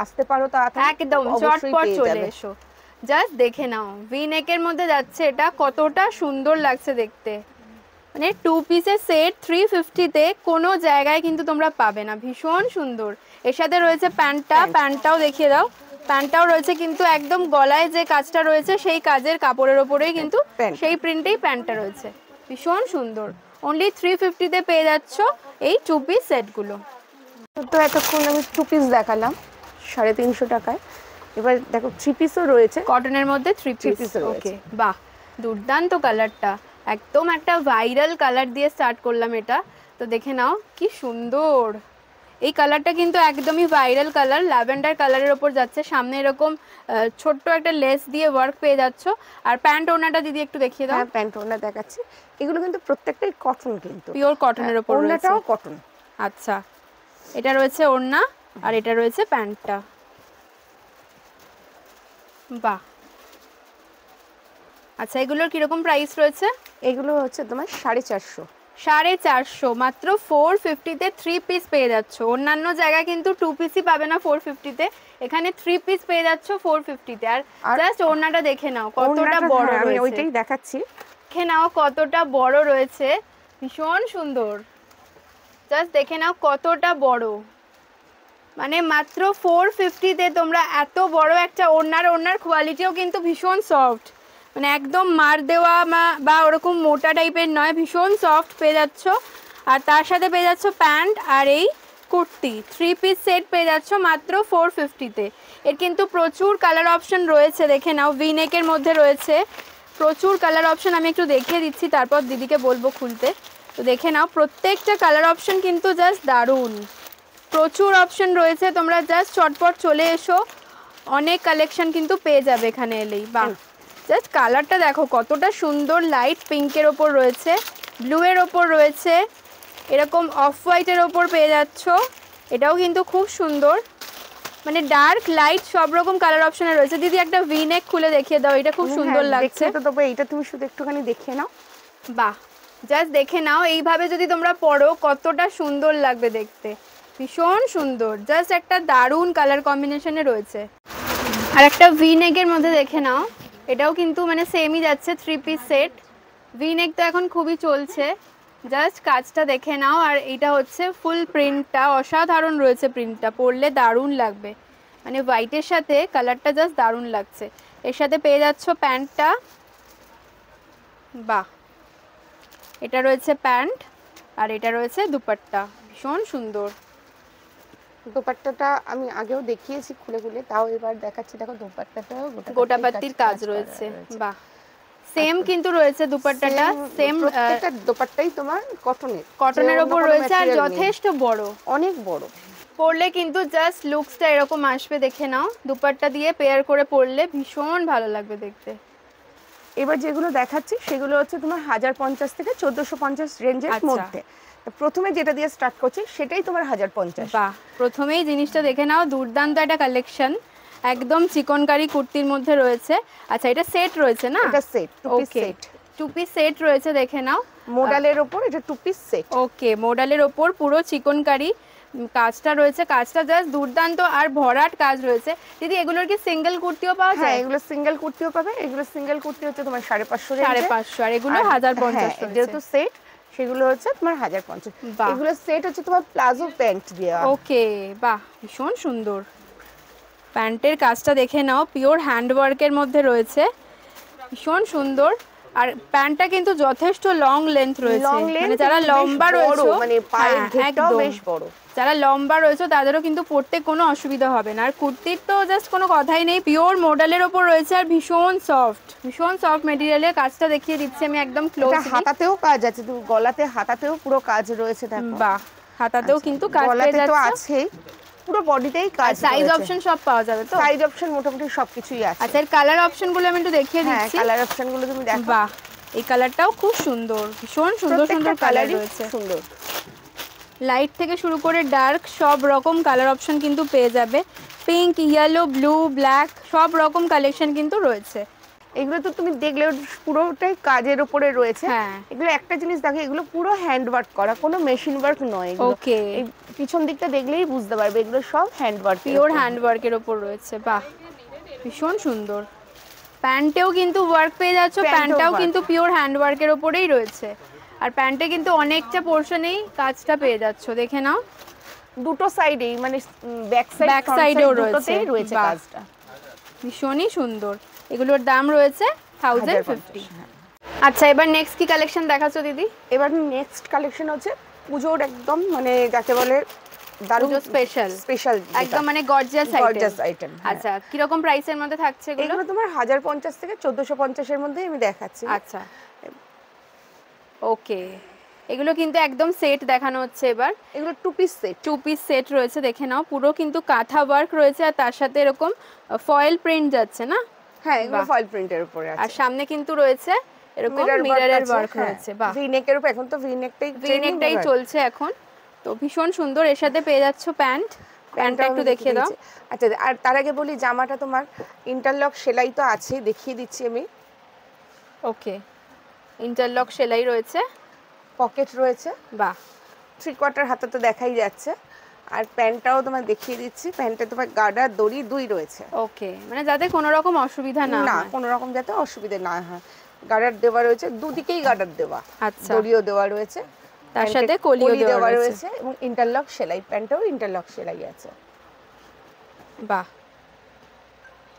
আসতে পারো তা একদম চটপট চলে এসো। জাস্ট দেখে নাও, ভি নেকের মধ্যে যাচ্ছে, এটা কতটা সুন্দর লাগছে দেখতে। মানে টু পিসের সেট 350-তে কোনো জায়গায় কিন্তু তোমরা পাবে না, ভীষণ সুন্দর। এর সাথে রয়েছে প্যান্টটাও দেখিয়ে দাও। প্যান্টটাও রয়েছে কিন্তু একদম গলায় যে কাজটা রয়েছে সেই কাজের কাপড়ের ওপরেই কিন্তু সেই প্রিন্টেই প্যান্টটা রয়েছে, ভীষণ সুন্দর। অনলি 350-তে পেয়ে যাচ্ছ এই টু পিস সেটগুলো। তো এতক্ষণ আমি টু পিস দেখালাম 350 টাকায়। এবার দেখো থ্রি পিসও রয়েছে, কটনের মধ্যে থ্রি পিস। ওকে, বাহ, দুর্দান্ত কালারটা, একদম একটা ভাইরাল কালার দিয়ে স্টার্ট করলাম এটা। তো দেখে নাও কি সুন্দর এই কালারটা, কিন্তু একদমই ভাইরাল কালার, ল্যাভেন্ডার কালারের ওপর যাচ্ছে। সামনে এরকম ছোট্ট একটা লেস দিয়ে ওয়ার্ক পেয়ে যাচ্ছ। আর প্যান্ট ওড়নাটা দিদি একটু দেখিয়ে দাও। হ্যাঁ, প্যান্ট ওড়না দেখাচ্ছি। এগুলো কিন্তু প্রত্যেকটাই কটন, কিন্তু পিওর কটনের ওপর, ওড়নাটাও কটন। আচ্ছা, এটা রয়েছে ওড়না আর এটা রয়েছে প্যান্টটা, বাহ, আচ্ছা এগুলোর কিরকম প্রাইস রয়েছে? এগুলো হচ্ছে তোমার 450। 450, মাত্র 450-তে 3 পিস পেয়ে যাচ্ছ। অন্যান্য জায়গায় কিন্তু 2 পিসই পাবে না 450-তে, এখানে 3 পিস পেয়ে যাচ্ছ 450-তে। আর জাস্ট ওড়নাটা দেখে নাও কতটা বড় রয়েছে, আমি ওইটাই দেখাচ্ছি। দেখে নাও কতটা বড় রয়েছে, ভীষণ সুন্দর। জাস্ট দেখে নাও কতটা বড়, মানে মাত্র 450-তে তোমরা এত বড় একটা ওড়নার কোয়ালিটিও কিন্তু ভীষণ সফট, মানে একদম মার দেওয়া বা ওরকম মোটা টাইপের নয়, ভীষণ সফট পেয়ে যাচ্ছ। আর তার সাথে পেয়ে যাচ্ছ প্যান্ট আর এই কুর্তি, 3 পিস সেট পেয়ে যাচ্ছ মাত্র 450-তে। এর কিন্তু প্রচুর কালার অপশন রয়েছে, দেখে নাও ভি নেকের মধ্যে রয়েছে প্রচুর কালার অপশন। আমি একটু দেখিয়ে দিচ্ছি, তারপর দিদিকে বলবো খুলতে। তো দেখে নাও প্রত্যেকটা কালার অপশন কিন্তু জাস্ট দারুণ, প্রচুর অপশন রয়েছে। তোমরা জাস্ট চটপট চলে এসো, অনেক কালেকশন কিন্তু পেয়ে যাবে এখানে এলেই। বাহ, জাস্ট কালারটা দেখো কতটা সুন্দর, লাইট পিঙ্কের ওপর রয়েছে, ব্লু এর ওপর রয়েছে, এরকম অফ হোয়াইটের ওপর পেয়ে যাচ্ছ, এটাও কিন্তু খুব সুন্দর, মানে ডার্ক লাইট সব রকম কালার অপশনে রয়েছে। দিদি একটা ভি নেক খুলে দেখিয়ে দাও, এটা খুব সুন্দর লাগছে তো। তবে এইটা তুমি শুধু একটুখানি দেখিয়ে নাও। বাহ, জাস্ট দেখে নাও এইভাবে যদি তোমরা পরো কতটা সুন্দর লাগবে দেখতে, ভীষণ সুন্দর, জাস্ট একটা দারুণ কালার কম্বিনেশনে রয়েছে। আর একটা ভি নেকের মধ্যে দেখে নাও, এটাও কিন্তু মানে সেমই যাচ্ছে, 3 পিস সেট। ভি নেক তো এখন খুবই চলছে, জাস্ট কাজটা দেখে নাও। আর এটা হচ্ছে ফুল প্রিন্টটা, অসাধারণ রয়েছে প্রিন্টটা, পরলে দারুণ লাগবে, মানে হোয়াইটের সাথে কালারটা জাস্ট দারুণ লাগছে। এর সাথে পেয়ে যাচ্ছ প্যান্টটা, বাহ, এটা রয়েছে প্যান্ট আর এটা রয়েছে দুপাট্টা, ভীষণ সুন্দর। দোপাট্টাটা আমি আগেও দেখিয়েছি খুলে খুলে, তাও এবার দেখাচ্ছি। দেখো দোপাট্টাটাও গোটাপাত্তির কাজ রয়েছে, বাহ, সেম কিন্তু রয়েছে দুপাট্টাটা, সেম প্রত্যেকটা দোপাট্টাই তোমার কটনের উপর রয়েছে, আর যথেষ্ট বড়, অনেক বড়। পরলে কিন্তু জাস্ট লুকসটা এরকম আসবে, দেখে নাও দুপাট্টা দিয়ে পেয়ার করে পরলে ভীষণ ভালো লাগবে দেখতে। এবার যেগুলো দেখাচ্ছি সেগুলো হচ্ছে তোমার 1050 থেকে 1450 রেঞ্জের মধ্যে। প্রথমে যেটা দিয়ে স্টার্ট করছি সেটাই তোমার 1050। বাহ, প্রথমেই জিনিসটা দেখে নাও, দুর্দান্ত একটা কালেকশন, একদম চিকনকারি কুর্তির মধ্যে রয়েছে। আচ্ছা এটা সেট রয়েছে না? এটা set, 2 piece set, 2 piece set রয়েছে, দেখে নাও মডেলের উপর এটা 2 পিস সেট। ওকে, মডেলের উপর পুরো চিকনকারি কাজটা রয়েছে, কাজটা জাস্ট দুর্দান্ত আর ভরাট কাজ রয়েছে। দিদি এগুলোর কি সিঙ্গেল কুর্তিও পাওয়া যায়? হ্যাঁ, এগুলো সিঙ্গেল কুর্তিও পাবে। এগুলো সিঙ্গেল কুর্তি হচ্ছে তোমার 550 রেঞ্জে, 550, আর এগুলো 1050 রয়েছে। যেহেতু সেট সেগুলো হচ্ছে তোমার 1050। এগুলো সেট হচ্ছে তোমার প্লাজো প্যান্ট দেয়া। ওকে, বাহ, ভীষণ সুন্দর। প্যান্টের কাজটা দেখে নাও, পিওর হ্যান্ডওয়ার্কের মধ্যে রয়েছে, ভীষণ সুন্দর। আর প্যান্টটা কিন্তু যথেষ্ট লং লেন্থ রয়েছে, মানে যারা লম্বা রয়েছে, মানে পায়ের ঘেরটাও বেশ বড়, যারা লম্বা রয়েছে তাদেরও কিন্তু পরতে কোনো অসুবিধা হবে না। আর কুর্তির তো জাস্ট কোনো কথাই নেই, পিওর মডেলের ওপর রয়েছে আর ভীষণ সফট মেটেরিয়ালের। কাজটা দেখিয়ে দিচ্ছি আমি একদম ক্লোজ। হাতাতেও কাজ আছে, তুমি গলাতে হাতাতেও পুরো কাজ রয়েছে, দেখো। বাহ, হাতাতেও কিন্তু কাজ পেয়ে যাচ্ছে, তো আছেই, পুরো বডিতেই কাজ। সাইজ অপশন সব পাওয়া যাবে তো? সাইজ অপশন মোটামুটি সবকিছুই আছে। আচ্ছা, এর কালার অপশনগুলো আমি একটু দেখিয়ে দিচ্ছি। হ্যাঁ, কালার অপশনগুলো তুমি দেখো। বাহ, এই কালারটাও খুব সুন্দর, ভীষণ সুন্দর কালার রয়েছে, সুন্দর। লাইট থেকে শুরু করে ডার্ক সব রকম কালার অপশন কিন্তু পেয়ে যাবে, পিঙ্ক, ইয়েলো, ব্লু, ব্ল্যাক সব রকম কালেকশন কিন্তু রয়েছে। এগুলো তো তুমি দেখলে পুরোটাই কাজের উপরে রয়েছে। হ্যাঁ, এগুলো একটা জিনিস দেখো, এগুলো পুরো হ্যান্ড ওয়ার্ক করা, কোনো মেশিন ওয়ার্ক নয়। ওকে, এই পিছন দিকটা দেখলেই বুঝতে পারবে এগুলো সব হ্যান্ড ওয়ার্ক, পিওর হ্যান্ড ওয়ার্কের উপর রয়েছে। বাহ, ভীষণ সুন্দর। প্যান্টেও কিন্তু ওয়ার্ক পেয়ে যাচ্ছ, প্যান্টটাও কিন্তু পিওর হ্যান্ড ওয়ার্কের ওপরেই রয়েছে। আর প্যান্টে কিন্তু অনেকটা পোরশনেই কাজটা পেয়ে যাচ্ছ, দেখে নাও দুটো সাইডেই, মানে ব্যাক সাইডেও রয়েছে কাজটা, ভীষণই সুন্দর। এগুলোর দাম রয়েছে 1050। আচ্ছা, এবার নেক্সট কি কালেকশন দেখাচ্ছ দিদি? এবার নেক্সট কালেকশন হচ্ছে পুজোর একদম, মানে যাকে বলে দারুণ স্পেশাল একদম, মানে গর্জিয়াস আইটেম। আচ্ছা, কি রকম প্রাইসের মধ্যে থাকছে এগুলো? এগুলো তোমার 1050 থেকে 1450 এর মধ্যে আমি দেখাচ্ছি। আচ্ছা, ওকে, এগুলো কিন্তু একদম সেট দেখানো হচ্ছে এবার। এগুলো 2 পিস সেট রয়েছে, দেখে নাও পুরো কিন্তু কাঁথা ওয়ার্ক রয়েছে, আর তার সাথে এরকম ফয়েল প্রিন্ট যাচ্ছে না? হ্যাঁ, এগুলো ফয়েল প্রিন্টের উপরে আছে। আর সামনে কিন্তু রয়েছে এরকম মিররের ওয়ার্ক রয়েছে। বাহ, ভি নেকের উপর, এখন তো ভি নেকটাই চলছে এখন, তো ভীষণ সুন্দর। এর সাথে পেয়ে যাচ্ছ প্যান্ট প্যান্টটা একটু দেখিয়ে দাও। আচ্ছা, আর তার আগে বলি জামাটা তোমার ইন্টারলক সেলাই তো আছে, দেখিয়ে দিচ্ছি আমি। ওকে, ইন্টারলক সেলাই রয়েছে, পকেট রয়েছে, বাহ। 3/4 হাতা তো দেখাই যাচ্ছে। আর প্যান্টটাও তোমার দেখিয়ে দিচ্ছি, প্যান্টে তোমার গার্ডার দড়ি দুই রয়েছে। ওকে, মানে যাতে কোনো রকম অসুবিধা না না, হয়। কোনো রকম যাতে অসুবিধা না হয়। গার্ডার দেওয়া রয়েছে, দুদিকেই গার্ডার দেওয়া, আচ্ছা, দড়িও দেওয়া রয়েছে, তার সাথে কলিও দেওয়া রয়েছে এবং ইন্টারলক সেলাই, প্যান্টেও ইন্টারলক সেলাই আছে। বাহ,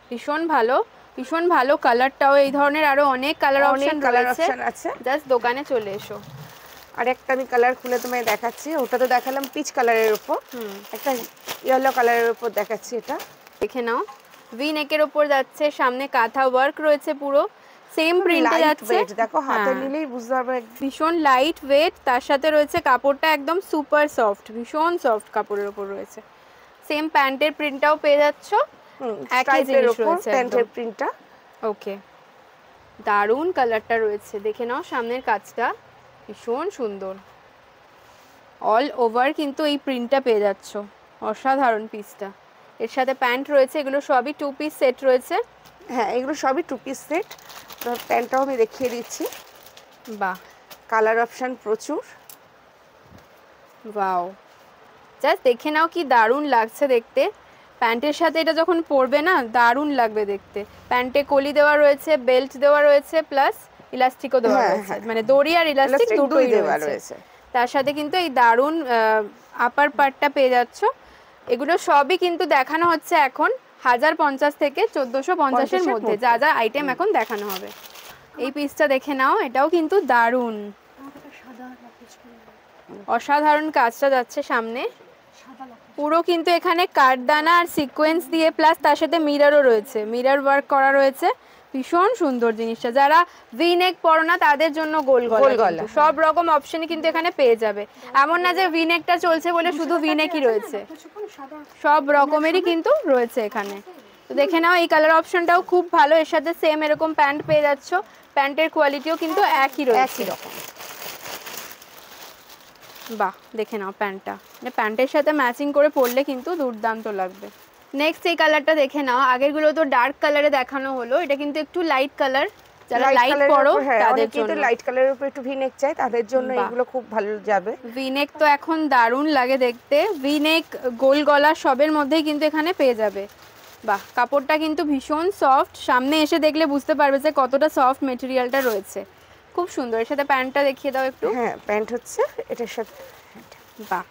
ভীষণ ভালো, ভীষণ ভালো। কালারটাও এই ধরনের আরো অনেক কালার অপশন আছে, জাস্ট দোকানে চলে এসো। আর একটা আমি কালার খুলে তোমায় দেখাচ্ছি, ওটা তো দেখালাম পিচ কালারের উপর, একটা ইয়েলো কালারের উপর দেখাচ্ছি, এটা দেখে নাও। ভি নেকের উপর যাচ্ছে, সামনে কাঁথা ওয়ার্ক রয়েছে, পুরো সেম প্রিন্টে যাচ্ছে। দেখো হাতে নিলেই বুঝতে পারবে, ভীষণ লাইট ওয়েট, তার সাথে রয়েছে কাপড়টা একদম সুপার সফট, ভীষণ সফট কাপড়ের উপর রয়েছে। সেম প্যান্টের প্রিন্টটাও পেয়ে যাচ্ছ, একই জিনিস রয়েছে প্যান্টের প্রিন্টটা। ওকে, দারুণ কালারটা রয়েছে, দেখে নাও সামনের কাজটা ভীষণ সুন্দর। অল ওভার কিন্তু এই প্রিন্টটা পেয়ে যাচ্ছ, অসাধারণ পিসটা। এর সাথে প্যান্ট রয়েছে, এগুলো সবই 2 পিস সেট রয়েছে। হ্যাঁ, এগুলো সবই 2 পিস সেট। তো প্যান্টটাও আমি দেখিয়ে দিচ্ছি, বাহ, কালার অপশন প্রচুর। ওয়াও, জাস্ট দেখে নাও কি দারুণ লাগছে দেখতে। প্যান্টের সাথে এটা যখন পরবে না, দারুণ লাগবে দেখতে। প্যান্টে কলি দেওয়া রয়েছে, বেল্ট দেওয়া রয়েছে, প্লাস ইলাস্টিকও দেওয়া রয়েছে, মানে দড়ি আর ইলাস্টিক দুটোই দেওয়া রয়েছে। তার সাথে কিন্তু এই দারুণ আপার পার্টটা পেয়ে যাচ্ছ। এগুলো সবই কিন্তু দেখানো হচ্ছে এখন 1050 থেকে 1450 এর মধ্যে, যা যা আইটেম এখন দেখানো হবে। এই পিসটা দেখে নাও, এটাও কিন্তু দারুণ, অসাধারণ কাজটা যাচ্ছে সামনে। পুরো কিন্তু এখানে কাঠদানা আর সিকোয়েন্স দিয়ে, প্লাস তার সাথে মিররও রয়েছে, মিরর ওয়ার্ক করা রয়েছে, ভীষণ সুন্দর জিনিসটা। যারা ভি নেক পরো না তাদের জন্য গোল গলা, সব রকম অপশনই কিন্তু এখানে পেয়ে যাবে। এমন না যে ভি নেকটা চলছে বলে শুধু ভি নেকই রয়েছে, সব রকমেরই কিন্তু রয়েছে এখানে। তো দেখে নাও, এই কালার অপশনটাও খুব ভালো। এর সাথে সেম এরকম প্যান্ট পেয়ে যাচ্ছ, প্যান্টের কোয়ালিটিও কিন্তু একই রয়েছে। বাহ, দেখে নাও প্যান্টটা, মানে প্যান্টের সাথে ম্যাচিং করে পরলে কিন্তু দুর্দান্ত লাগবে। নেক্সট এই কালারটা দেখে নাও, আগেরগুলো তো ডার্ক কালারে দেখানো হলো, এটা কিন্তু একটু লাইট কালার। যারা লাইট পরো তাদের জন্য, লাইট কালারের উপর একটু ভি নেক চাই তাদের জন্য এগুলো খুব ভালো যাবে। ভি নেক তো এখন দারুণ লাগে দেখতে, ভি নেক, গোল গলা সবের মধ্যেই কিন্তু এখানে পেয়ে যাবে। বাহ, কাপড়টা কিন্তু ভীষণ সফট, সামনে এসে দেখলে বুঝতে পারবে যে কতটা সফট মেটেরিয়ালটা রয়েছে, খুব সুন্দর। এর সাথে প্যান্টটা দেখিয়ে দাও একটু। হ্যাঁ, প্যান্ট হচ্ছে এটার সাথে। বাহ,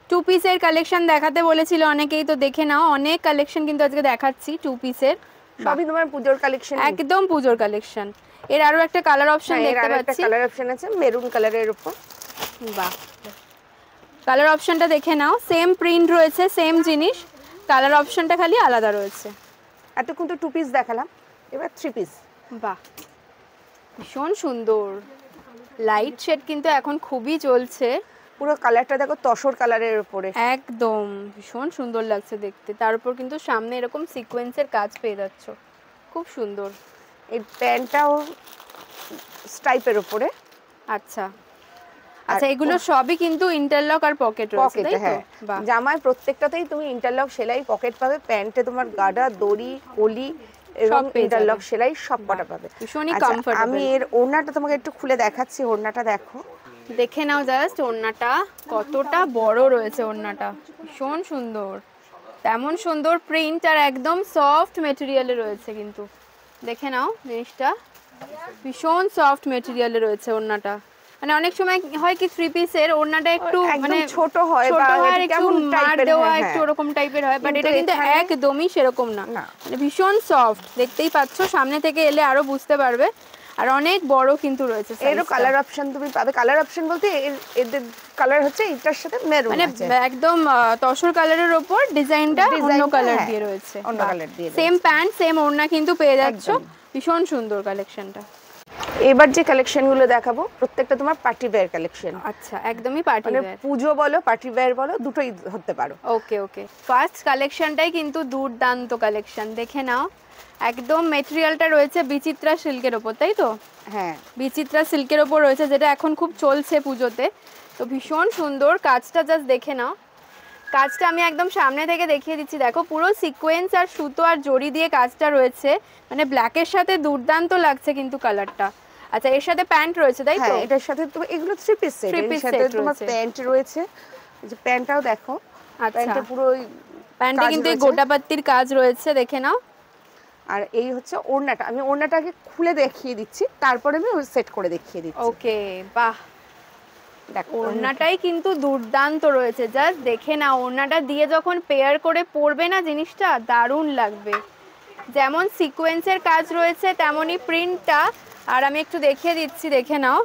2 পিসের কালেকশন দেখাতে বলেছিল অনেকেই, তো দেখে নাও অনেক কালেকশন কিন্তু আজকে দেখাচ্ছি 2 পিসের। সবই তোমার পূজোর কালেকশন, একদম পূজোর কালেকশন। এর আরো একটা কালার অপশন দেখতে পাচ্ছি, কালার অপশন আছে মেরুন কালারের উপর। বাহ, কালার অপশনটা দেখে নাও, সেম প্রিন্ট রয়েছে, সেম জিনিস, কালার অপশনটা খালি আলাদা রয়েছে। এতক্ষণ তো 2 পিস দেখালাম, এবার 3 পিস। বাহ, ভীষণ সুন্দর লাইট শেড কিন্তু এখন খুবই চলছে। পুরো কালারটা দেখো তসর কালারের উপরে, একদম ভীষণ সুন্দর লাগছে দেখতে। তার উপর কিন্তু সামনে এরকম সিকোয়েন্সের কাজ পেয়ে যাচ্ছ, খুব সুন্দর। এই প্যান্টটাও স্ট্রাইপের উপরে। আচ্ছা আচ্ছা, এগুলো সবই কিন্তু ইন্টারলক আর পকেট রয়েছে, তাই তো? বাহ, জামায় প্রত্যেকটাতেই তুমি ইন্টারলক সেলাই, পকেট পাবে, প্যান্টে তোমার গার্ডার, দড়ি, কলি এবং ইন্টারলক সেলাই সব কটা পাবে, ভীষণই কমফোর্টেবল। আমি এর ওড়নাটা তোমাকে একটু খুলে দেখাচ্ছি, ওড়নাটা দেখো, দেখে নাও জাস্ট ওড়নাটা কতটা বড় রয়েছে, ওড়নাটা ভীষণ সুন্দর, তেমন সুন্দর প্রিন্ট আর একদম সফট মেটেরিয়ালে রয়েছে কিন্তু। দেখে নাও জিনিসটা, ভীষণ সফট মেটেরিয়ালে রয়েছে ওড়নাটা। মানে অনেক সময় হয় কি 3 পিসের ওড়নাটা একটু মানে ছোট হয় বা একটু মার দেওয়া একটু ওরকম টাইপের হয়, বাট এটা কিন্তু একদমই সেরকম না, মানে ভীষণ সফট। দেখতেই পাচ্ছ, সামনে থেকে এলে আরো বুঝতে পারবে। আর অনেক বড় কিন্তু রয়েছে, এরও কালার অপশন তুমি পাবে। কালার অপশন বলতে এদের কালার হচ্ছে এটার সাথে মেরুন, মানে একদম তসর কালারের উপর ডিজাইনটা অন্য কালার দিয়ে রয়েছে, অন্য কালার দিয়ে, সেম প্যান্ট সেম ওড়না কিন্তু পেয়ে যাচ্ছ, ভীষণ সুন্দর কালেকশনটা। এবার যে কালেকশনগুলো দেখাবো প্রত্যেকটা তোমার পার্টি ওয়্যার কালেকশন। আচ্ছা, একদমই পার্টি ওয়্যার, পুজো বলো পার্টি ওয়্যার বলো দুটোই ধরতে পারো। ওকে ওকে, ফার্স্ট কালেকশনটাই কিন্তু দুর্দান্ত কালেকশন, দেখে নাও। একদম মেটেরিয়ালটা রয়েছে বিচিত্রা সিল্কের ওপর, তাই তো? হ্যাঁ, বিচিত্রা সিল্কের ওপর রয়েছে, যেটা এখন খুব চলছে পুজোতে, তো ভীষণ সুন্দর কাজটা, জাস্ট দেখে নাও। কাজটা আমি একদম সামনে থেকে দেখিয়ে দিচ্ছি, দেখো পুরো সিকোয়েন্স আর সুতো আর জড়ি দিয়ে কাজটা রয়েছে, মানে ব্ল্যাকের সাথে দুর্দান্ত লাগছে কিন্তু কালারটা। আচ্ছা, এর সাথে প্যান্ট রয়েছে তাই তো? হ্যাঁ, এটার সাথে তো এগুলো থ্রি পিস সেট, এর সাথে তোমার প্যান্ট রয়েছে, এই যে প্যান্টটাও দেখো। আচ্ছা, প্যান্টটা পুরো প্যান্টে কিন্তু এই গোটাপাত্তির কাজ রয়েছে, দেখে নাও। আর এই হচ্ছে ওড়নাটা, আমি ওড়নাটাকে খুলে দেখিয়ে দিচ্ছি, তারপরে আমি সেট করে দেখিয়ে দিচ্ছি। ওকে, বাহ, দেখো ওড়নাটাই কিন্তু দুর্দান্ত রয়েছে, জাস্ট দেখে নাও। ওড়নাটা দিয়ে যখন পেয়ার করে পরবে না, জিনিসটা দারুণ লাগবে। যেমন সিকোয়েন্সের কাজ রয়েছে তেমনই প্রিন্টটা। আর আমি একটু দেখিয়ে দিচ্ছি, দেখে নাও,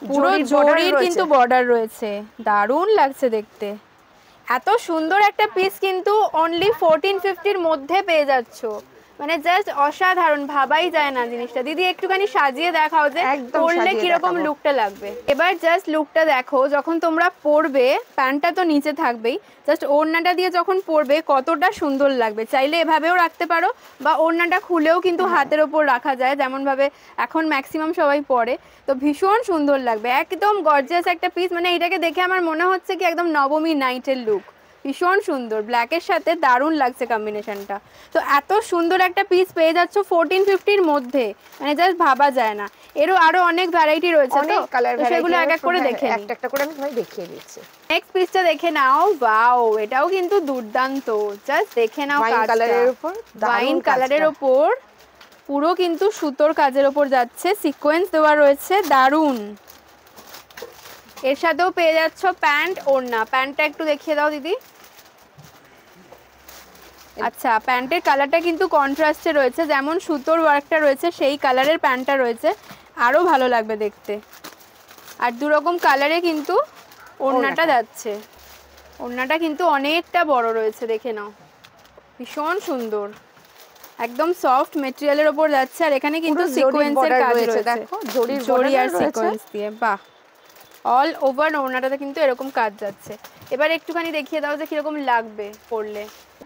পুরো জরির কিন্তু বর্ডার রয়েছে, দারুণ লাগছে দেখতে। এত সুন্দর একটা পিস কিন্তু অনলি 1450-র মধ্যে পেয়ে যাচ্ছ, মানে জাস্ট অসাধারণ, ভাবাই যায় না জিনিসটা। দিদি একটুখানি সাজিয়ে দেখাও যে পরলে কিরকম লুকটা লাগবে। এবার জাস্ট লুকটা দেখো, যখন তোমরা পরবে, প্যান্টটা তো নিচে থাকবেই, জাস্ট ওড়নাটা দিয়ে যখন পরবে কতটা সুন্দর লাগবে। চাইলে এভাবেও রাখতে পারো, বা ওড়নাটা খুলেও কিন্তু হাতের ওপর রাখা যায়, যেমন ভাবে এখন ম্যাক্সিমাম সবাই পরে, তো ভীষণ সুন্দর লাগবে। একদম গর্জিয়াস একটা পিস, মানে এটাকে দেখে আমার মনে হচ্ছে কি একদম নবমী নাইটের লুক। ভীষণ সুন্দর, ব্ল্যাকের সাথে দারুণ লাগছে কম্বিনেশনটা। তো এত সুন্দর একটা পিস পেয়ে যাচ্ছ 1450-র মধ্যে, মানে জাস্ট ভাবা যায় না। এরও আরো অনেক ভ্যারাইটি রয়েছে, তো সেগুলো এক এক করে দেখে নিই, একটা একটা করে আমি তোমায় দেখিয়ে দিচ্ছি। নেক্সট পিসটা দেখে নাও, ওয়াও, এটাও কিন্তু দুর্দান্ত, জাস্ট দেখে নাও। ওয়াইন কালারের উপর পুরো কিন্তু সুতোর কাজের উপর যাচ্ছে, সিকোয়েন্স দেওয়া রয়েছে, দারুণ। এর সাথেও পেয়ে যাচ্ছ প্যান্ট, ওড়না। প্যান্টটা একটু দেখিয়ে দাও দিদি। আচ্ছা, প্যান্টের কালারটা কিন্তু কন্ট্রাস্টে রয়েছে, যেমন সুতোর ওয়ার্কটা রয়েছে সেই কালারের প্যান্টটা রয়েছে, আরো ভালো লাগবে দেখতে। আর দু রকম কালারে কিন্তু ওড়নাটা যাচ্ছে। ওড়নাটা কিন্তু অনেকটা বড় রয়েছে, দেখে নাও, ভীষণ সুন্দর, একদম সফট ম্যাটেরিয়ালের উপর যাচ্ছে। আর এখানে কিন্তু সিকোয়েন্সের কাজ রয়েছে, দেখো জরি আর সিকোয়েন্স দিয়ে, বাহ। অল ওভার ওড়নাটাতে কিন্তু এরকম কাজ যাচ্ছে। এবার একটুখানি দেখিয়ে দাও যে কিরকম লাগবে পরলে।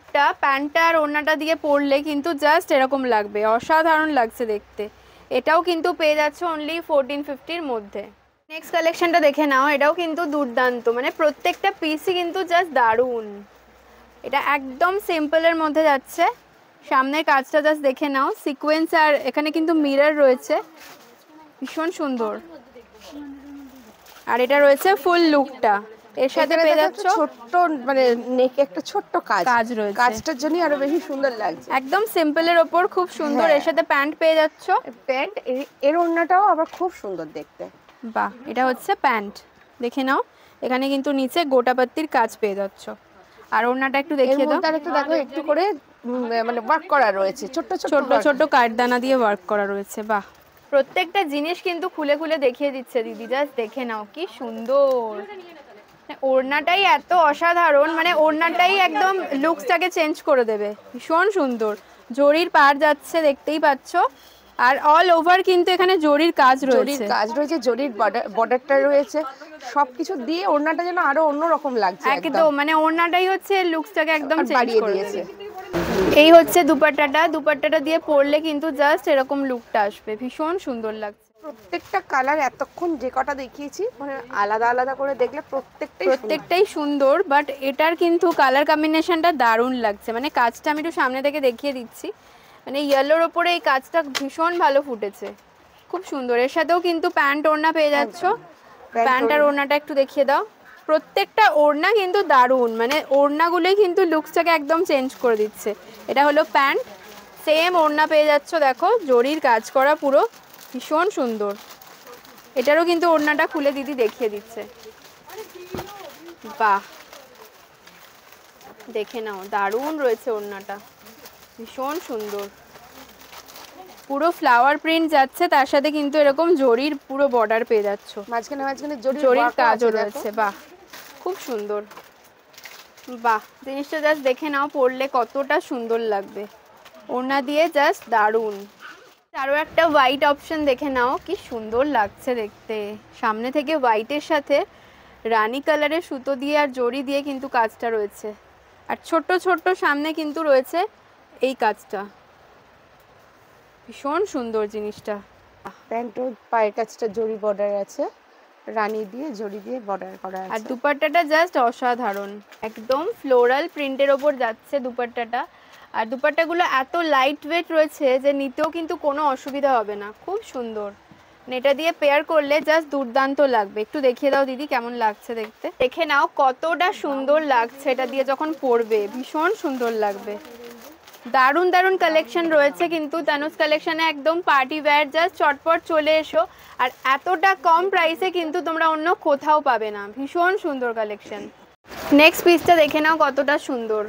এটা প্যান্টটা আর ওড়নাটা দিয়ে পরলে কিন্তু জাস্ট এরকম লাগবে, অসাধারণ লাগছে দেখতে। এটাও কিন্তু পেয়ে যাচ্ছে অনলি 1450-র মধ্যে। নেক্সট কালেকশনটা দেখে নাও, এটাও কিন্তু দুর্দান্ত, মানে প্রত্যেকটা পিসই কিন্তু জাস্ট দারুণ। এটা একদম সিম্পলের মধ্যে যাচ্ছে, সামনের কাজটা জাস্ট দেখে নাও, সিকোয়েন্স আর এখানে কিন্তু মিরর রয়েছে, ভীষণ সুন্দর। আর এটা রয়েছে ফুল লুকটা, এর সাথে পেয়ে যাচ্ছ ছোট্ট, মানে নেকে একটা ছোট্ট কাজ রয়েছে, কাজটার জন্য আরো বেশি সুন্দর লাগছে। একদম সিম্পলের ওপর খুব সুন্দর। এর সাথে প্যান্ট পেয়ে যাচ্ছ, প্যান্ট, এর ওড়নাটাও আবার খুব সুন্দর দেখতে, বাহ। এটা হচ্ছে প্যান্ট, দেখে নাও, এখানে কিন্তু নিচে গোটাপাত্তির কাজ পেয়ে যাচ্ছ। আর ওড়নাটা একটু দেখিয়ে দাও, একটু দেখো, একটু করে মানে ওয়ার্ক করা রয়েছে, ছোট ছোট ছোট ছোট কাঠদানা দিয়ে ওয়ার্ক করা রয়েছে, বাহ। প্রত্যেকটা জিনিস কিন্তু খুলে খুলে দেখিয়ে দিচ্ছে দিদি, জাস্ট দেখে নাও কি সুন্দর। ওড়নাটাই এত অসাধারণ, মানে ওড়নাটাই একদম লুকসটাকে চেঞ্জ করে দেবে, ভীষণ সুন্দর। জরির পার যাচ্ছে, দেখতেই পাচ্ছ। আর অল ওভার কিন্তু এখানে জরির কাজ রয়েছে, জরির বর্ডারটা রয়েছে, সবকিছু দিয়ে ওড়নাটা যেন আরো অন্যরকম লাগছে একদম, মানে ওড়নাটাই হচ্ছে লুকসটাকে একদম চেঞ্জ করে দিয়েছে। এই হচ্ছে দুপাট্টাটা, দুপাট্টাটা দিয়ে পরলে কিন্তু জাস্ট এরকম লুকটা আসবে, ভীষণ সুন্দর লাগছে। প্রত্যেকটা কালার এতক্ষণ যে কটা দেখিয়েছি, মানে আলাদা আলাদা করে দেখলে প্রত্যেকটাই সুন্দর, বাট এটার কিন্তু কালার কম্বিনেশনটা দারুণ লাগছে। মানে কাজটা আমি একটু সামনে থেকে দেখিয়ে দিচ্ছি, মানে ইয়েলোর ওপরে এই কাজটা ভীষণ ভালো ফুটেছে, খুব সুন্দর। এর সাথেও কিন্তু প্যান্ট ওড়না পেয়ে যাচ্ছ, প্যান্ট আর ওড়নাটা একটু দেখিয়ে দাও। প্রত্যেকটা ওড়না কিন্তু দারুণ, মানে ওড়নাগুলোই কিন্তু লুকসটাকে একদম চেঞ্জ করে দিচ্ছে। এটা হলো প্যান্ট, সেম ওড়না পেয়ে যাচ্ছ, দেখো জরির কাজ করা পুরো, ভীষণ সুন্দর। এটারও কিন্তু ওড়নাটা খুলে দিদি দেখিয়ে দিচ্ছে, বাহ, দেখে নাও, দারুণ রয়েছে ওড়নাটা, ভীষণ সুন্দর। পুরো ফ্লাওয়ার প্রিন্ট যাচ্ছে, তার সাথে কিন্তু এরকম জরির পুরো বর্ডার পেয়ে যাচ্ছ, মাঝখানে মাঝখানে জরির কাজও রয়েছে, বাহ, খুব সুন্দর। বাহ, জিনিসটা জাস্ট দেখে নাও, পরলে কতটা সুন্দর লাগবে ওড়না দিয়ে, জাস্ট দারুণ। আরও একটা হোয়াইট অপশন দেখে নাও, কি সুন্দর লাগছে দেখতে। সামনে থেকে হোয়াইটের সাথে রানী কালারের সুতো দিয়ে আর জরি দিয়ে কিন্তু কাজটা রয়েছে, আর ছোট্ট ছোট্ট সামনে কিন্তু রয়েছে এই কাজটা, ভীষণ সুন্দর জিনিসটা। প্যান্টের পায়ের কাছটা জরি বর্ডার আছে, রানী দিয়ে জড়ি দিয়ে বর্ডার করা আর আছে। দুপাট্টাটা জাস্ট অসাধারণ, একদম ফ্লোরাল প্রিন্টের ওপর যাচ্ছে দুপাট্টাটা। আর দুপাট্টাগুলো এত লাইট ওয়েট রয়েছে যে নিতেও কিন্তু কোনো অসুবিধা হবে না, খুব সুন্দর। এটা দিয়ে পেয়ার করলে জাস্ট দুর্দান্ত লাগবে। একটু দেখিয়ে দাও দিদি কেমন লাগছে দেখতে, দেখে নাও কতটা সুন্দর লাগছে এটা দিয়ে যখন পরবে, ভীষণ সুন্দর লাগবে। দারুণ দারুণ কালেকশন রয়েছে কিন্তু তানুজ কালেকশনে, একদম পার্টি ওয়্যার, জাস্ট চটপট চলে এসো। আর এতটা কম প্রাইসে কিন্তু তোমরা অন্য কোথাও পাবে না, ভীষণ সুন্দর কালেকশন। নেক্সট পিসটা দেখে নাও কতটা সুন্দর,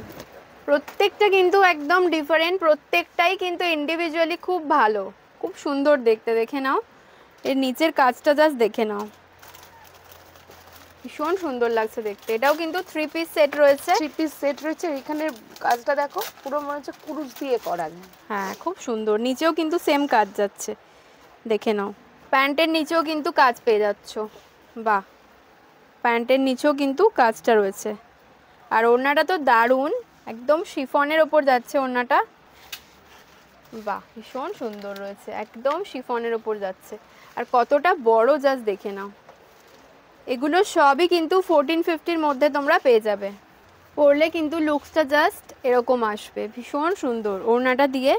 প্রত্যেকটা কিন্তু একদম ডিফারেন্ট, প্রত্যেকটাই কিন্তু ইন্ডিভিজুয়ালি খুব ভালো, খুব সুন্দর দেখতে। দেখে নাও এর নিচের কাজটা, জাস্ট দেখে নাও, ভীষণ সুন্দর লাগছে দেখতে। এটাও কিন্তু 3 পিস সেট রয়েছে, 3 পিস সেট রয়েছে। এখানে কাজটা দেখো পুরো মনে হচ্ছে কুরুশ দিয়ে করা। হ্যাঁ খুব সুন্দর, নিচেও কিন্তু সেম কাজ যাচ্ছে, দেখে নাও। প্যান্টের নিচেও কিন্তু কাজ পেয়ে যাচ্ছ, বাহ, প্যান্টের নিচেও কিন্তু কাজটা রয়েছে। আর ওড়নাটা তো দারুণ, একদম শিফনের ওপর যাচ্ছে ওড়নাটা, বাহ ভীষণ সুন্দর রয়েছে, একদম শিফনের ওপর যাচ্ছে। আর কতটা বড় জাস্ট দেখে নাও। এগুলো সবই কিন্তু 1450-র মধ্যে তোমরা পেয়ে যাবে। পরলে কিন্তু লুকসটা জাস্ট এরকম আসবে, ভীষণ সুন্দর ওড়নাটা দিয়ে,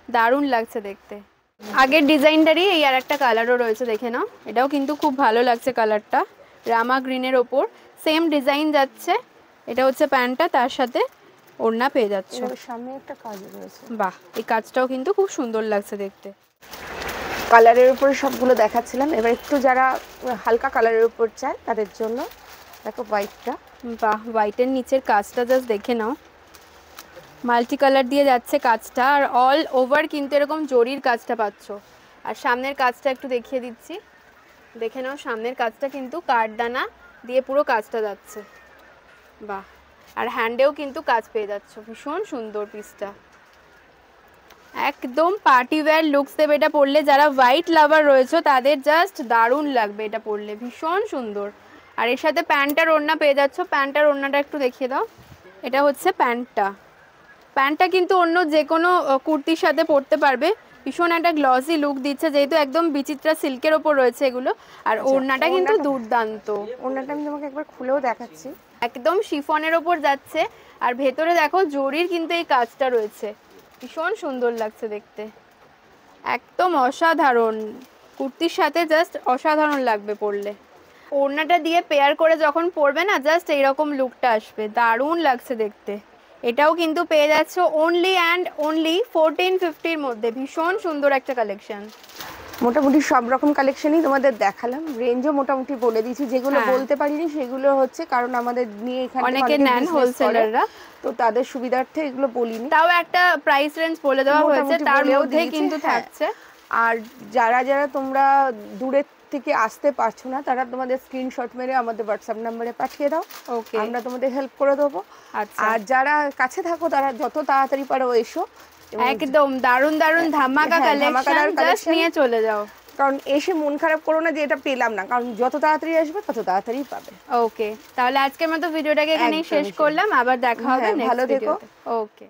দারুণ লাগছে দেখতে। আগের ডিজাইনটারই এই আর একটা কালারও রয়েছে, দেখে নাও, এটাও কিন্তু খুব ভালো লাগছে কালারটা, রামা গ্রিনের ওপর সেম ডিজাইন যাচ্ছে। এটা হচ্ছে প্যান্টটা, তার সাথে ওড়না পেয়ে যাচ্ছে, সামনে একটা কাজ রয়েছে, বাহ এই কাজটাও কিন্তু খুব সুন্দর লাগছে দেখতে। কালারের উপরে সবগুলো দেখাচ্ছিলাম, এবার একটু যারা হালকা কালারের উপর চায় তাদের জন্য দেখো হোয়াইটটা, বাহ হোয়াইটের নিচের কাজটা জাস্ট দেখে নাও, মাল্টি কালার দিয়ে যাচ্ছে কাজটা। আর অল ওভার কিন্তু এরকম জরির কাজটা পাচ্ছ। আর সামনের কাজটা একটু দেখিয়ে দিচ্ছি, দেখে নাও, সামনের কাজটা কিন্তু কাঠদানা দিয়ে পুরো কাজটা যাচ্ছে, বাহ। আর হ্যান্ডেও কিন্তু কাজ পেয়ে যাচ্ছ, ভীষণ সুন্দর পিসটা, একদম পার্টি ওয়্যার লুকস দেবে এটা পরলে। যারা হোয়াইট লাভার রয়েছে তাদের জাস্ট দারুণ লাগবে এটা পরলে, ভীষণ সুন্দর। আর এর সাথে প্যান্টার ওড়না পেয়ে যাচ্ছ, প্যান্টার ওড়নাটা একটু দেখিয়ে দাও। এটা হচ্ছে প্যান্টটা, প্যান্টটা কিন্তু অন্য যে কোনো কুর্তির সাথে পরতে পারবে, ভীষণ একটা গ্লসি লুক দিচ্ছে, যেহেতু একদম বিচিত্রা সিল্কের ওপর রয়েছে এগুলো। আর ওড়নাটা কিন্তু দুর্দান্ত, ওড়নাটা আমি তোমাকে একবার খুলেও দেখাচ্ছি, একদম শিফনের ওপর যাচ্ছে। আর ভেতরে দেখো জরির কিন্তু এই কাজটা রয়েছে, ভীষণ সুন্দর লাগছে দেখতে, একদম অসাধারণ, কুর্তির সাথে জাস্ট অসাধারণ লাগবে পরলে। ওড়নাটা দিয়ে পেয়ার করে যখন পরবে না, জাস্ট এইরকম লুকটা আসবে, দারুণ লাগছে দেখতে। এটাও কিন্তু পেয়ে যাচ্ছ অনলি অ্যান্ড অনলি 1450-র মধ্যে, ভীষণ সুন্দর একটা কালেকশন। মোটামুটি সব রকম কালেকশনই তোমাদের দেখালাম, রেঞ্জও মোটামুটি বলে দিয়েছি। যেগুলো বলতে পারিনি সেগুলো হচ্ছে কারণ আমাদের নিয়ে এখানে অনেকে নেন হোলসেলাররা, তো তাদের সুবিধার্থে এগুলো বলিনি। তাও একটা প্রাইস রেঞ্জ বলে দেওয়া হয়েছে, তার মধ্যেই কিন্তু থাকছে। আর যারা যারা তোমরা দূরের থেকে আসতে পারছো না, তারা তোমাদের স্ক্রিনশট মেরে আমাদের হোয়াটসঅ্যাপ নম্বরে পাঠিয়ে দাও, ওকে, আমরা তোমাদের হেল্প করে দেবো। আর যারা কাছে থাকো তারা যত তাড়াতাড়ি পারো এসো, একদম দারুণ দারুণ ধামাকা কালেকশন জাস্ট নিয়ে চলে যাও। কারণ এসে মন খারাপ করো না যে এটা পেলাম না, কারণ যত তাড়াতাড়ি আসবে তত তাড়াতাড়ি পাবে। ওকে, তাহলে আজকের মতো ভিডিওটাকে এখানেই শেষ করলাম, আবার দেখা হবে নেক্সট ভিডিওতে। ওকে।